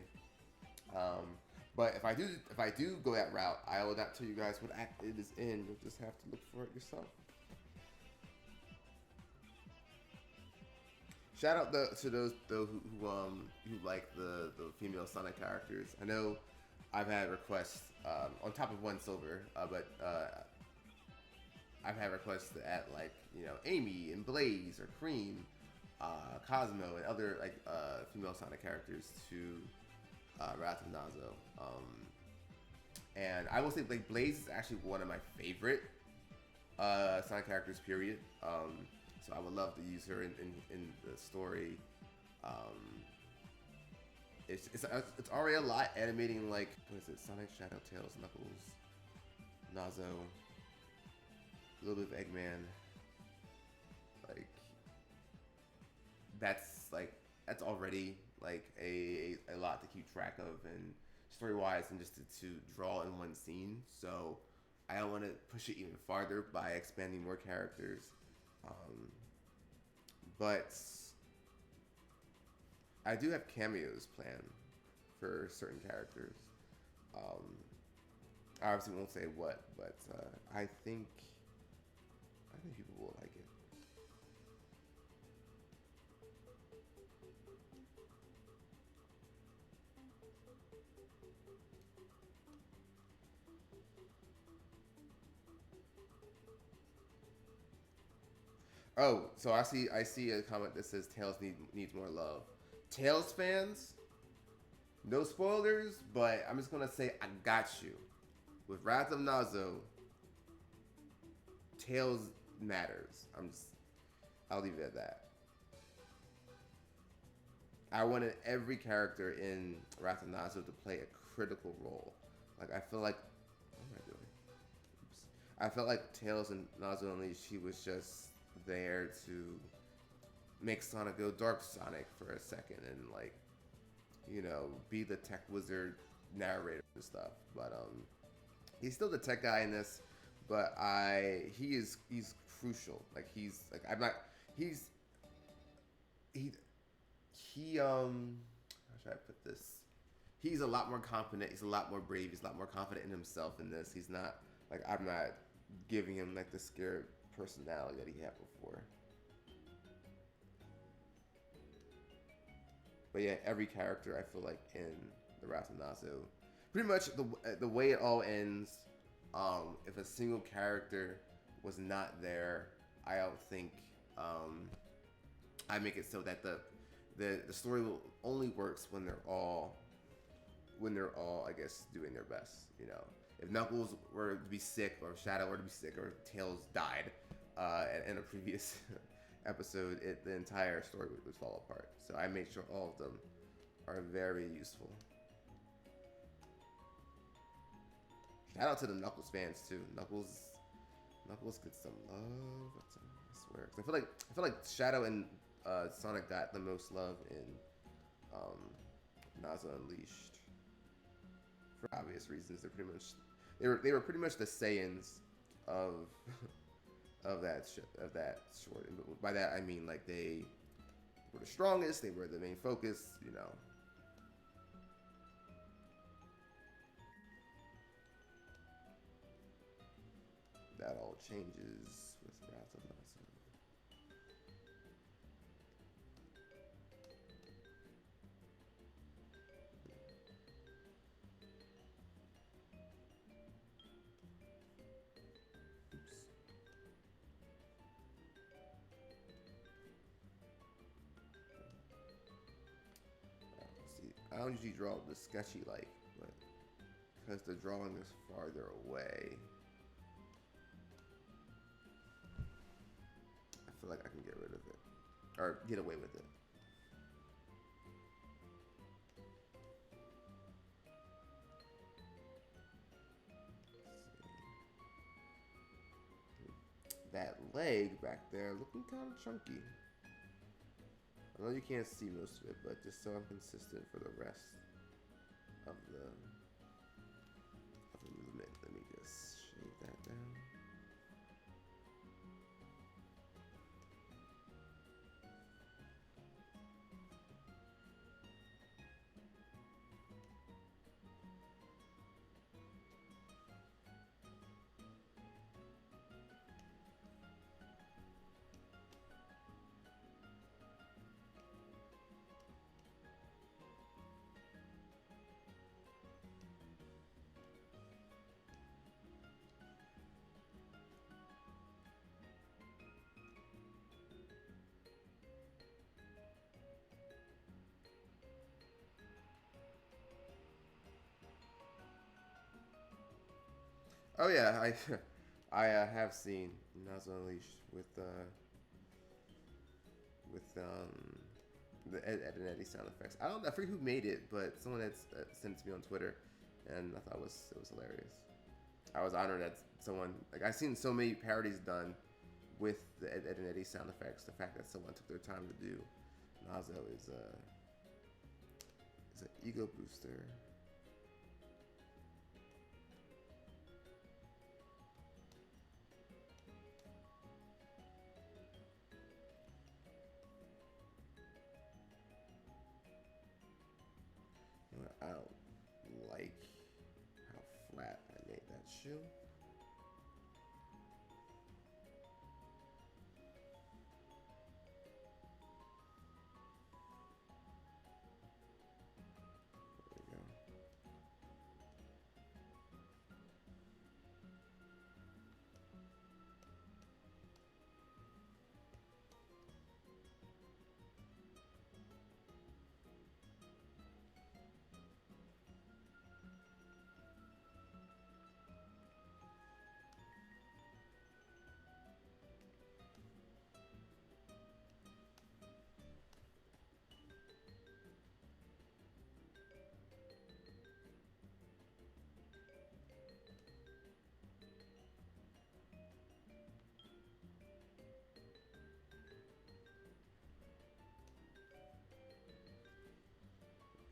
Um, but if I do go that route, I will not tell you guys what act it is in. You'll just have to look for it yourself. Shout out to those though who like the female Sonic characters. I know I've had requests on top of one silver, but I've had requests to add like Amy and Blaze or Cream, Cosmo and other like female Sonic characters to Wrath of Nazo. And I will say like Blaze is actually one of my favorite Sonic characters. Period. So I would love to use her in the story. It's already a lot animating like what is it? Sonic, Shadow, Tails, Knuckles, Nazo, a little bit of Eggman. Like that's already like a lot to keep track of and story wise and just to draw in one scene. So I don't want to push it even farther by expanding more characters. But I do have cameos planned for certain characters. I obviously won't say what, but I think people will like it. Oh, so I see a comment that says Tails needs more love. Tails fans, no spoilers, but I'm just gonna say I got you. With Wrath of Nazo, Tails matters. I'll leave it at that. I wanted every character in Wrath of Nazo to play a critical role. Like I feel like what am I doing? Oops. I felt like Tails and Nazo Unleashed, she was just there to make Sonic go Dark Sonic for a second and like be the tech wizard narrator and stuff. But he's still the tech guy in this, but he's crucial. Like he's like I'm not he how should I put this? He's a lot more confident. He's a lot more brave. He's a lot more confident in himself in this. He's not like I'm not giving him like the scared personality that he had before. But yeah, every character I feel like in the Wrath of Nazo, pretty much the way it all ends. If a single character was not there, I don't think I make it so that the story will only works when they're all I guess doing their best. If Knuckles were to be sick or Shadow were to be sick or Tails died in a previous episode, the entire story would fall apart. So I make sure all of them are very useful. Shout out to the Knuckles fans too. Knuckles gets some love. I swear. 'Cause I feel like Shadow and Sonic got the most love in Nazo Unleashed. For obvious reasons, they were pretty much the Saiyans of of that short. And by that I mean like they were the strongest. They were the main focus. That all changes with Wrath of Nazo. I don't usually draw the sketchy like, but because the drawing is farther away, I feel like I can get rid of it or get away with it. that leg back there looking kind of chunky. I know you can't see most of it, but just so I'm consistent for the rest of the movement, let me just shave that down. Oh yeah, I have seen Nazo Unleashed with the Ed and Eddie sound effects. I forget who made it, but someone had sent it to me on Twitter, and I thought it was hilarious. I was honored that someone, like, I've seen so many parodies done with the Ed and Eddie sound effects. The fact that someone took their time to do Nazo is an ego booster. I don't like how flat I made that shoe. There we go.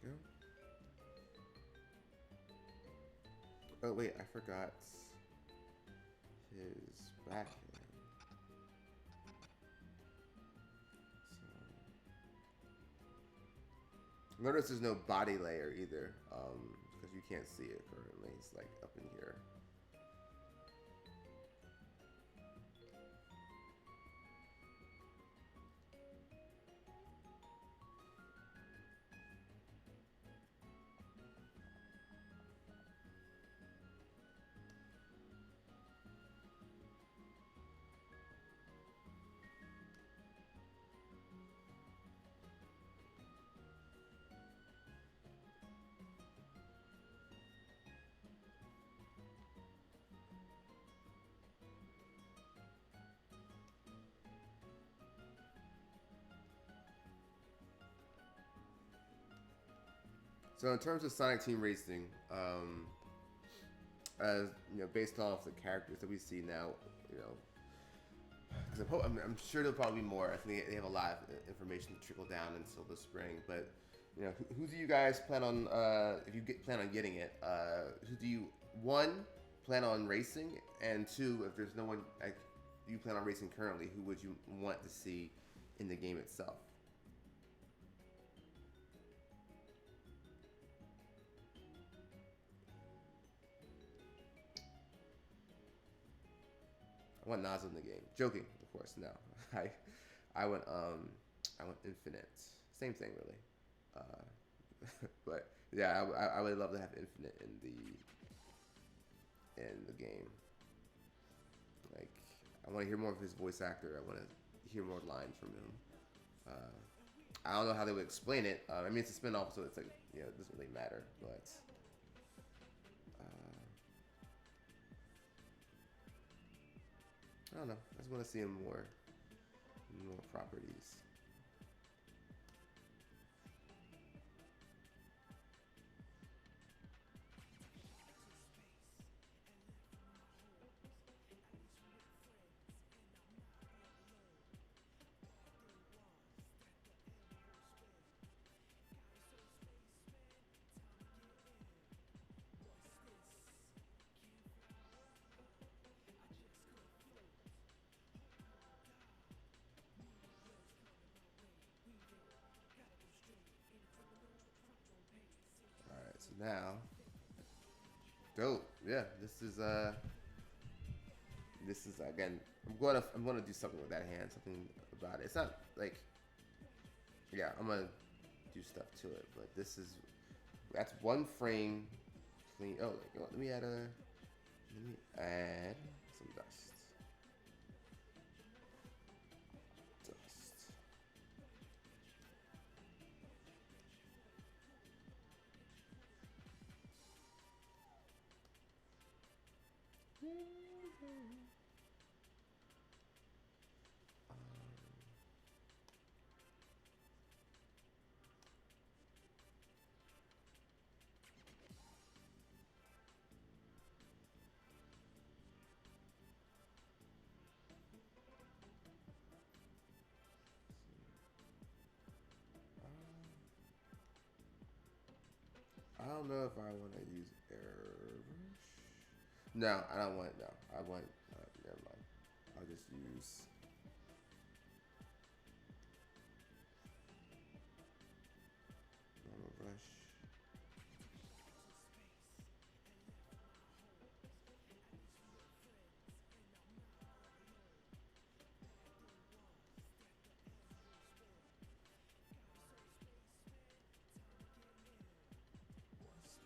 Go. Oh wait, I forgot his back. So, notice there's no body layer either, because you can't see it currently. It's like up in here. So in terms of Sonic Team Racing, as you know, based off the characters that we see now, you know, because I'm sure there'll probably be more. I think they have a lot of information to trickle down until the spring. But you know, who do you guys plan on? If you plan on getting it, who do you plan on racing, and two, if there's no one like you plan on racing currently, who would you want to see in the game itself? I want Nazo in the game. Joking, of course. No, I want Infinite. Same thing, really. But yeah, I would love to have Infinite in the game. Like, I want to hear more of his voice actor. I want to hear more lines from him. I don't know how they would explain it. I mean, it's a spin-off, so it's like, you know, it doesn't really matter. But I don't know. I just want to see him more properties. now, dope. Yeah, this is again. I'm gonna do something with that hand. Something about it. It's not like, yeah. I'm gonna do stuff to it, but that's one frame. Clean. Oh, let me add some dust. Dust. I don't know if I want to use airbrush. No, I don't want. No, I want. Never mind. I'll just use. Normal brush. Let's see.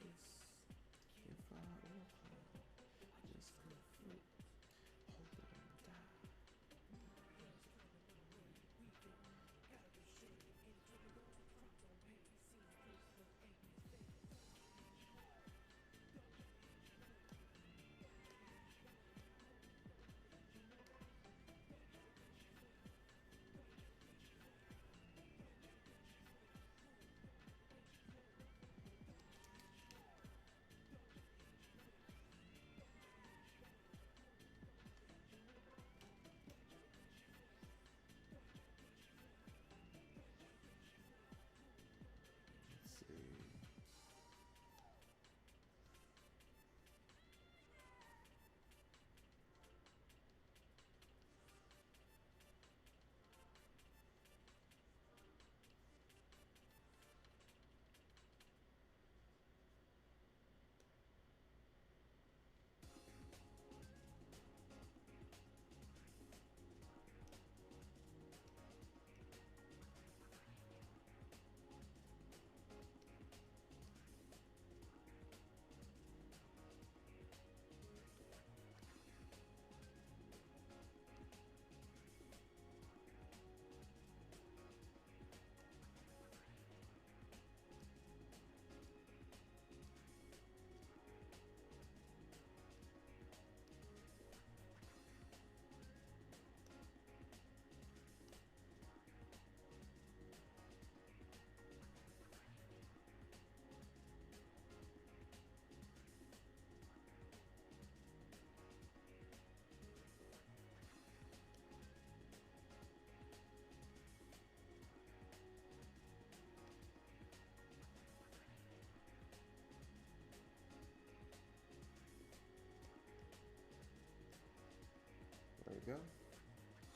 There we go.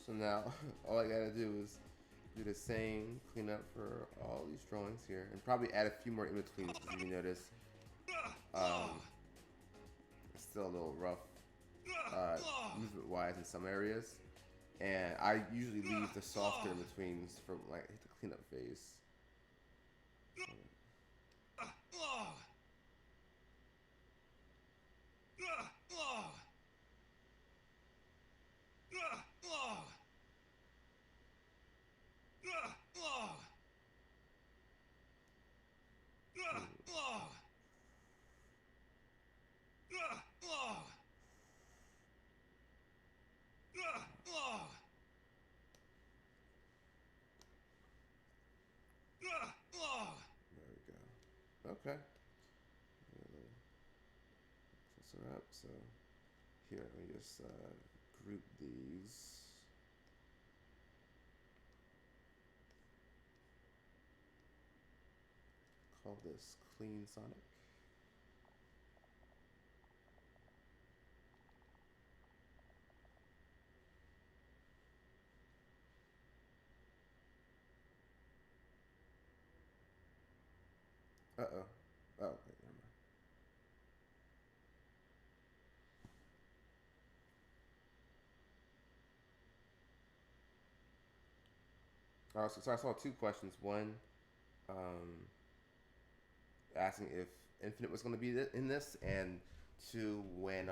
So now all I gotta do is do the same cleanup for all these drawings here, and probably add a few more in between because if you notice, it's still a little rough movement wise in some areas, and I usually leave the softer in betweens for like the cleanup phase. There we go. Okay. Closer up. So here, let me just group these. Call this Clean Sonic. Uh-oh. Oh, okay, never mind. So I saw two questions. One, um, asking if Infinite was going to be in this, and two, when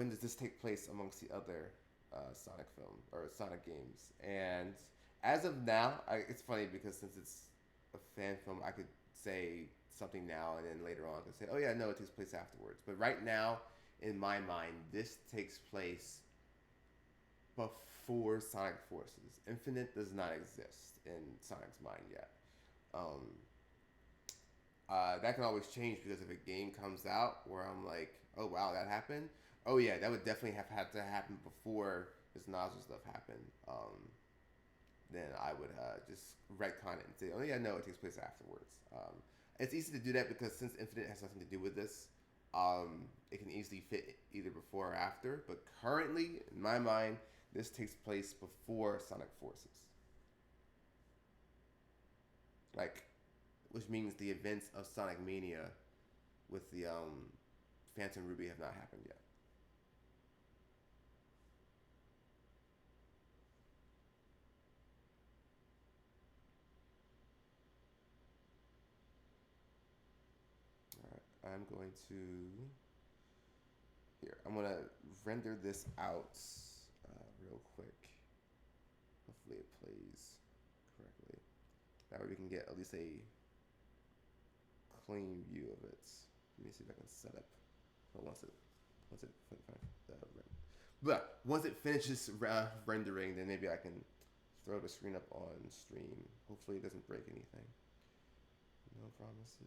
does this take place amongst the other Sonic film or Sonic games? And as of now, it's funny because since it's a fan film, I could say something now, and then later on I could say, oh yeah, no, it takes place afterwards. But right now, in my mind, this takes place before Sonic Forces. Infinite does not exist in Sonic's mind yet. Um, that can always change because if a game comes out where I'm like, oh wow, that happened. Oh yeah, that would definitely have had to happen before this Nazo stuff happened. Then I would just retcon it and say, oh yeah, no, it takes place afterwards. It's easy to do that because since Infinite has nothing to do with this, it can easily fit either before or after. But currently, in my mind, this takes place before Sonic Forces. Like, which means the events of Sonic Mania with the Phantom Ruby have not happened yet. All right, I'm going to here. I'm gonna render this out real quick. Hopefully it plays correctly. That way we can get at least a clean view of it. Let me see if I can set up. So once it finishes rendering, then maybe I can throw the screen up on stream. Hopefully it doesn't break anything. No promises.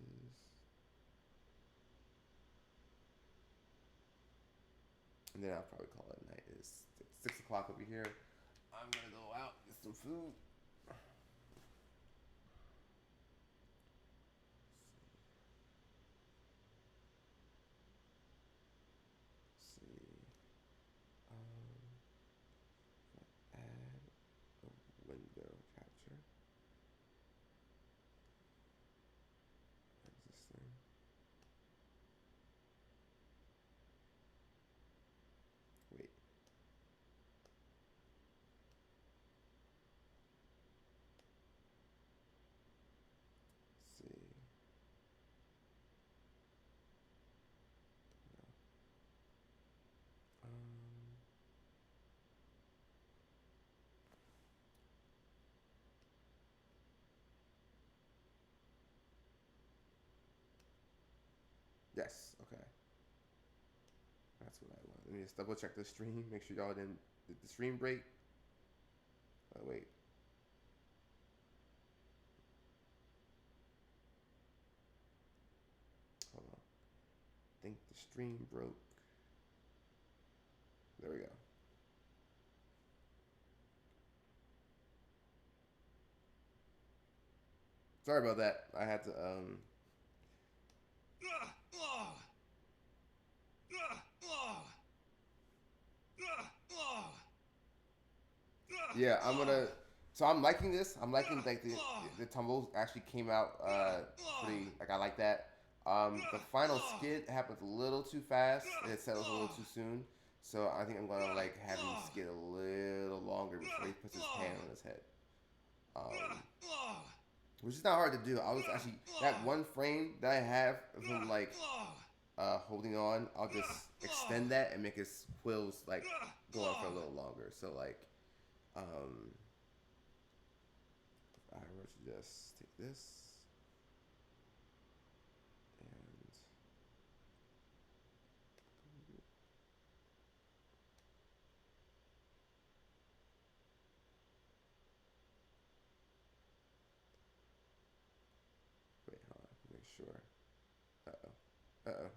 And then I'll probably call it night. It's 6 o'clock over here. I'm gonna go out, get some food. Let's see. Add a window capture. Existing. Wait. Let's see. No. Yes. Okay. That's what I want. Let me just double check the stream. Make sure y'all didn't. Did the stream break? Oh wait. Hold on. I think the stream broke. There we go. Sorry about that. I had to Yeah, I'm gonna. So I'm liking this. I'm liking like the tumbles actually came out pretty. Like I like that. The final skid happens a little too fast and it settles a little too soon. So I think I'm gonna like have him skid a little longer before he puts his hand on his head. Um, which is not hard to do. I was actually that one frame that I have of him like holding on. I'll just extend that and make his quills like go on for a little longer. So like. I were to just take this and wait, hold on, make sure. Uh oh.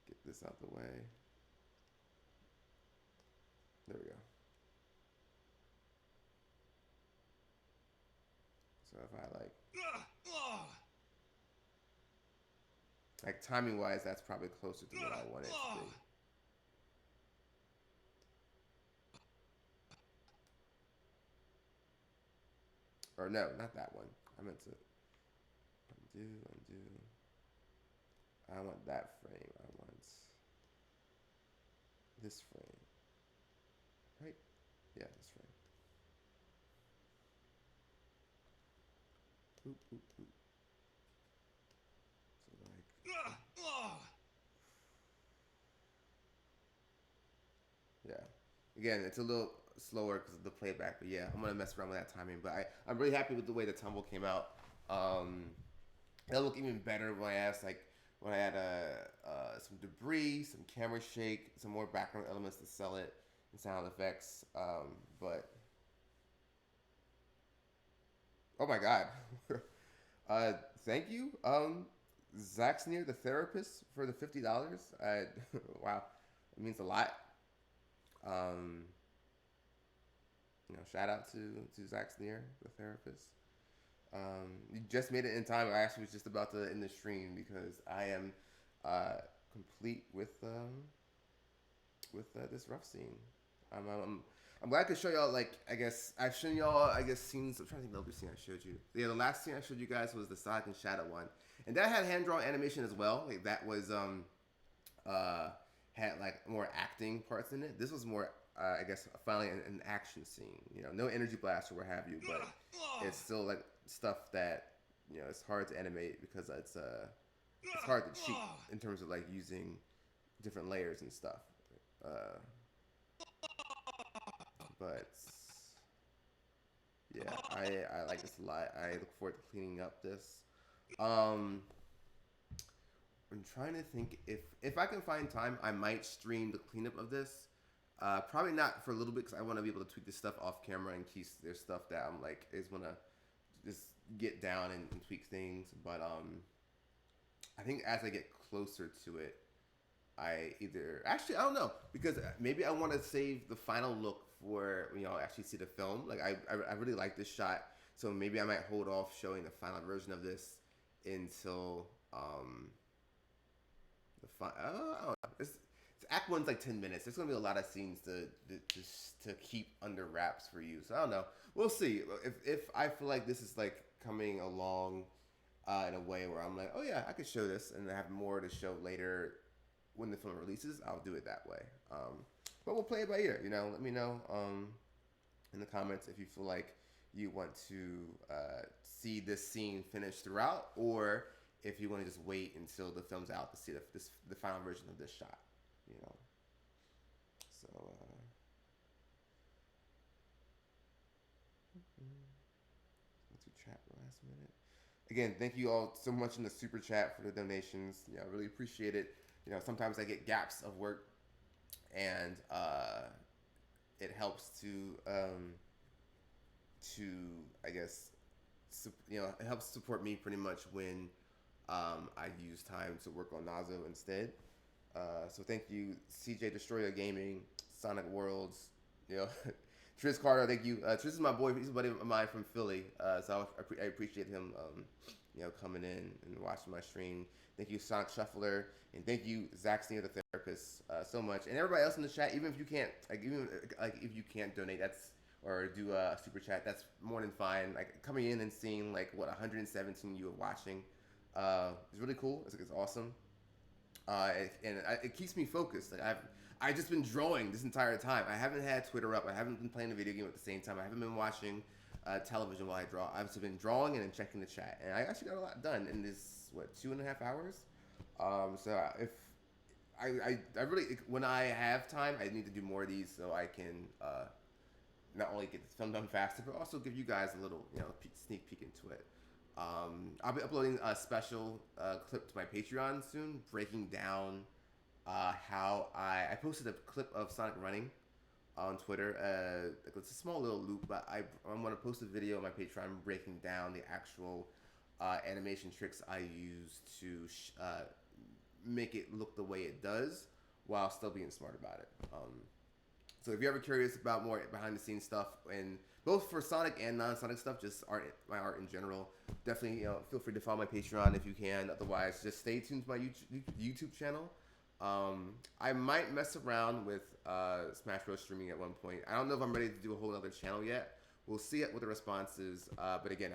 Get this out the way. There we go. So if I like timing wise, that's probably closer to what I want it to be. Or no, not that one. I meant to undo. I want that frame. I want this frame. Right? Yeah, this frame. Oop, oop, oop. So like, yeah. Again, it's a little slower because of the playback, but yeah, I'm gonna mess around with that timing. But I'm really happy with the way the tumble came out. Um, it'll look even better when I add some debris, some camera shake, some more background elements to sell it, and sound effects. But oh my god, uh, thank you, Zach Sneer, the therapist, for the $50. Wow, it means a lot. Um, shout out to Zach Sneer, the therapist. You just made it in time. I actually was just about to end the stream because I am complete with this rough scene. I'm glad I could show y'all. Like, I guess I've shown y'all. I guess scenes. I'm trying to think of the other scene I showed you. Yeah, the last scene I showed you guys was the Sonic and Shadow one, and that had hand drawn animation as well. Like that was uh had like more acting parts in it. This was more I guess finally an action scene. No energy blast or what have you, but it's still like stuff that it's hard to animate because it's hard to cheat in terms of like using different layers and stuff. Uh, but yeah, I like this a lot. I look forward to cleaning up this. Um, I'm trying to think if I can find time, I might stream the cleanup of this. Probably not for a little bit because I want to be able to tweak this stuff off camera in case there's stuff that I'm like is wanna just get down and tweak things. But I think as I get closer to it, I either actually I don't know because maybe I want to save the final look for when y'all actually see the film. Like I really like this shot, so maybe I might hold off showing the final version of this until I don't know. It's Act One's like 10 minutes. There's gonna be a lot of scenes to keep under wraps for you. So I don't know. We'll see. If I feel like this is like coming along in a way where I'm like, oh yeah, I could show this and have more to show later when the film releases, I'll do it that way. But we'll play it by ear. Let me know in the comments if you feel like you want to see this scene finished throughout, or if you want to just wait until the film's out to see the final version of this shot. You know. So. Went to chat last minute. Again, thank you all so much in the super chat for the donations. I really appreciate it. Sometimes I get gaps of work, and it helps to I guess it helps support me pretty much when I use time to work on Nazo instead. So thank you, CJ Destroyer Gaming, Sonic Worlds, you know, Tris Carter. Thank you. Tris is my boy. He's a buddy of mine from Philly. So I appreciate him, coming in and watching my stream. Thank you, Sonic Shuffler, and thank you, Zach Senior, the therapist, so much, and everybody else in the chat. Even if you can't, if you can't donate, that's or do a super chat, that's more than fine. Like coming in and seeing like what 117 you are watching, is really cool. It's awesome. It keeps me focused. Like I've just been drawing this entire time. I haven't had Twitter up. I haven't been playing a video game at the same time. I haven't been watching television while I draw. I've just been drawing and then checking the chat, and I actually got a lot done in this 2.5 hours. So if I really when I have time, I need to do more of these so I can not only get the film done faster, but also give you guys a little sneak peek into it. I'll be uploading a special clip to my Patreon soon, breaking down how I posted a clip of Sonic running on Twitter. It's a small little loop, but I'm going to post a video on my Patreon breaking down the actual animation tricks I use to make it look the way it does while still being smart about it. So if you're ever curious about more behind the scenes stuff, and both for Sonic and non-Sonic stuff, just my art in general, definitely feel free to follow my Patreon if you can. Otherwise, just stay tuned to my YouTube channel. I might mess around with Smash Bros. Streaming at one point. I don't know if I'm ready to do a whole other channel yet. We'll see what the response is. But again,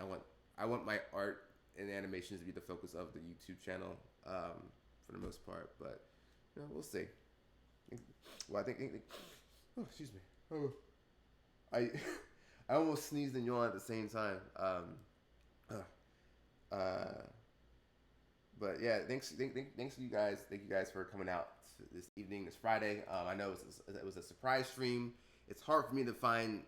I want my art and animations to be the focus of the YouTube channel for the most part. But we'll see. Well, I think oh, excuse me. Oh, I I almost sneezed and yawned at the same time. Uh, but yeah, thanks to you guys. Thank you guys for coming out this evening, this Friday. I know it was a surprise stream. It's hard for me to find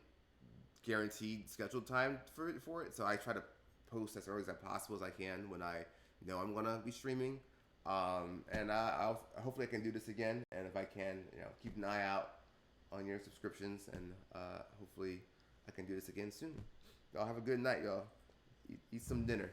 guaranteed scheduled time for it, so I try to post as early as possible as I can when I know I'm gonna be streaming. And I'll hopefully I can do this again, and if I can, keep an eye out on your subscriptions, and hopefully I can do this again soon. Y'all have a good night, y'all. Eat some dinner.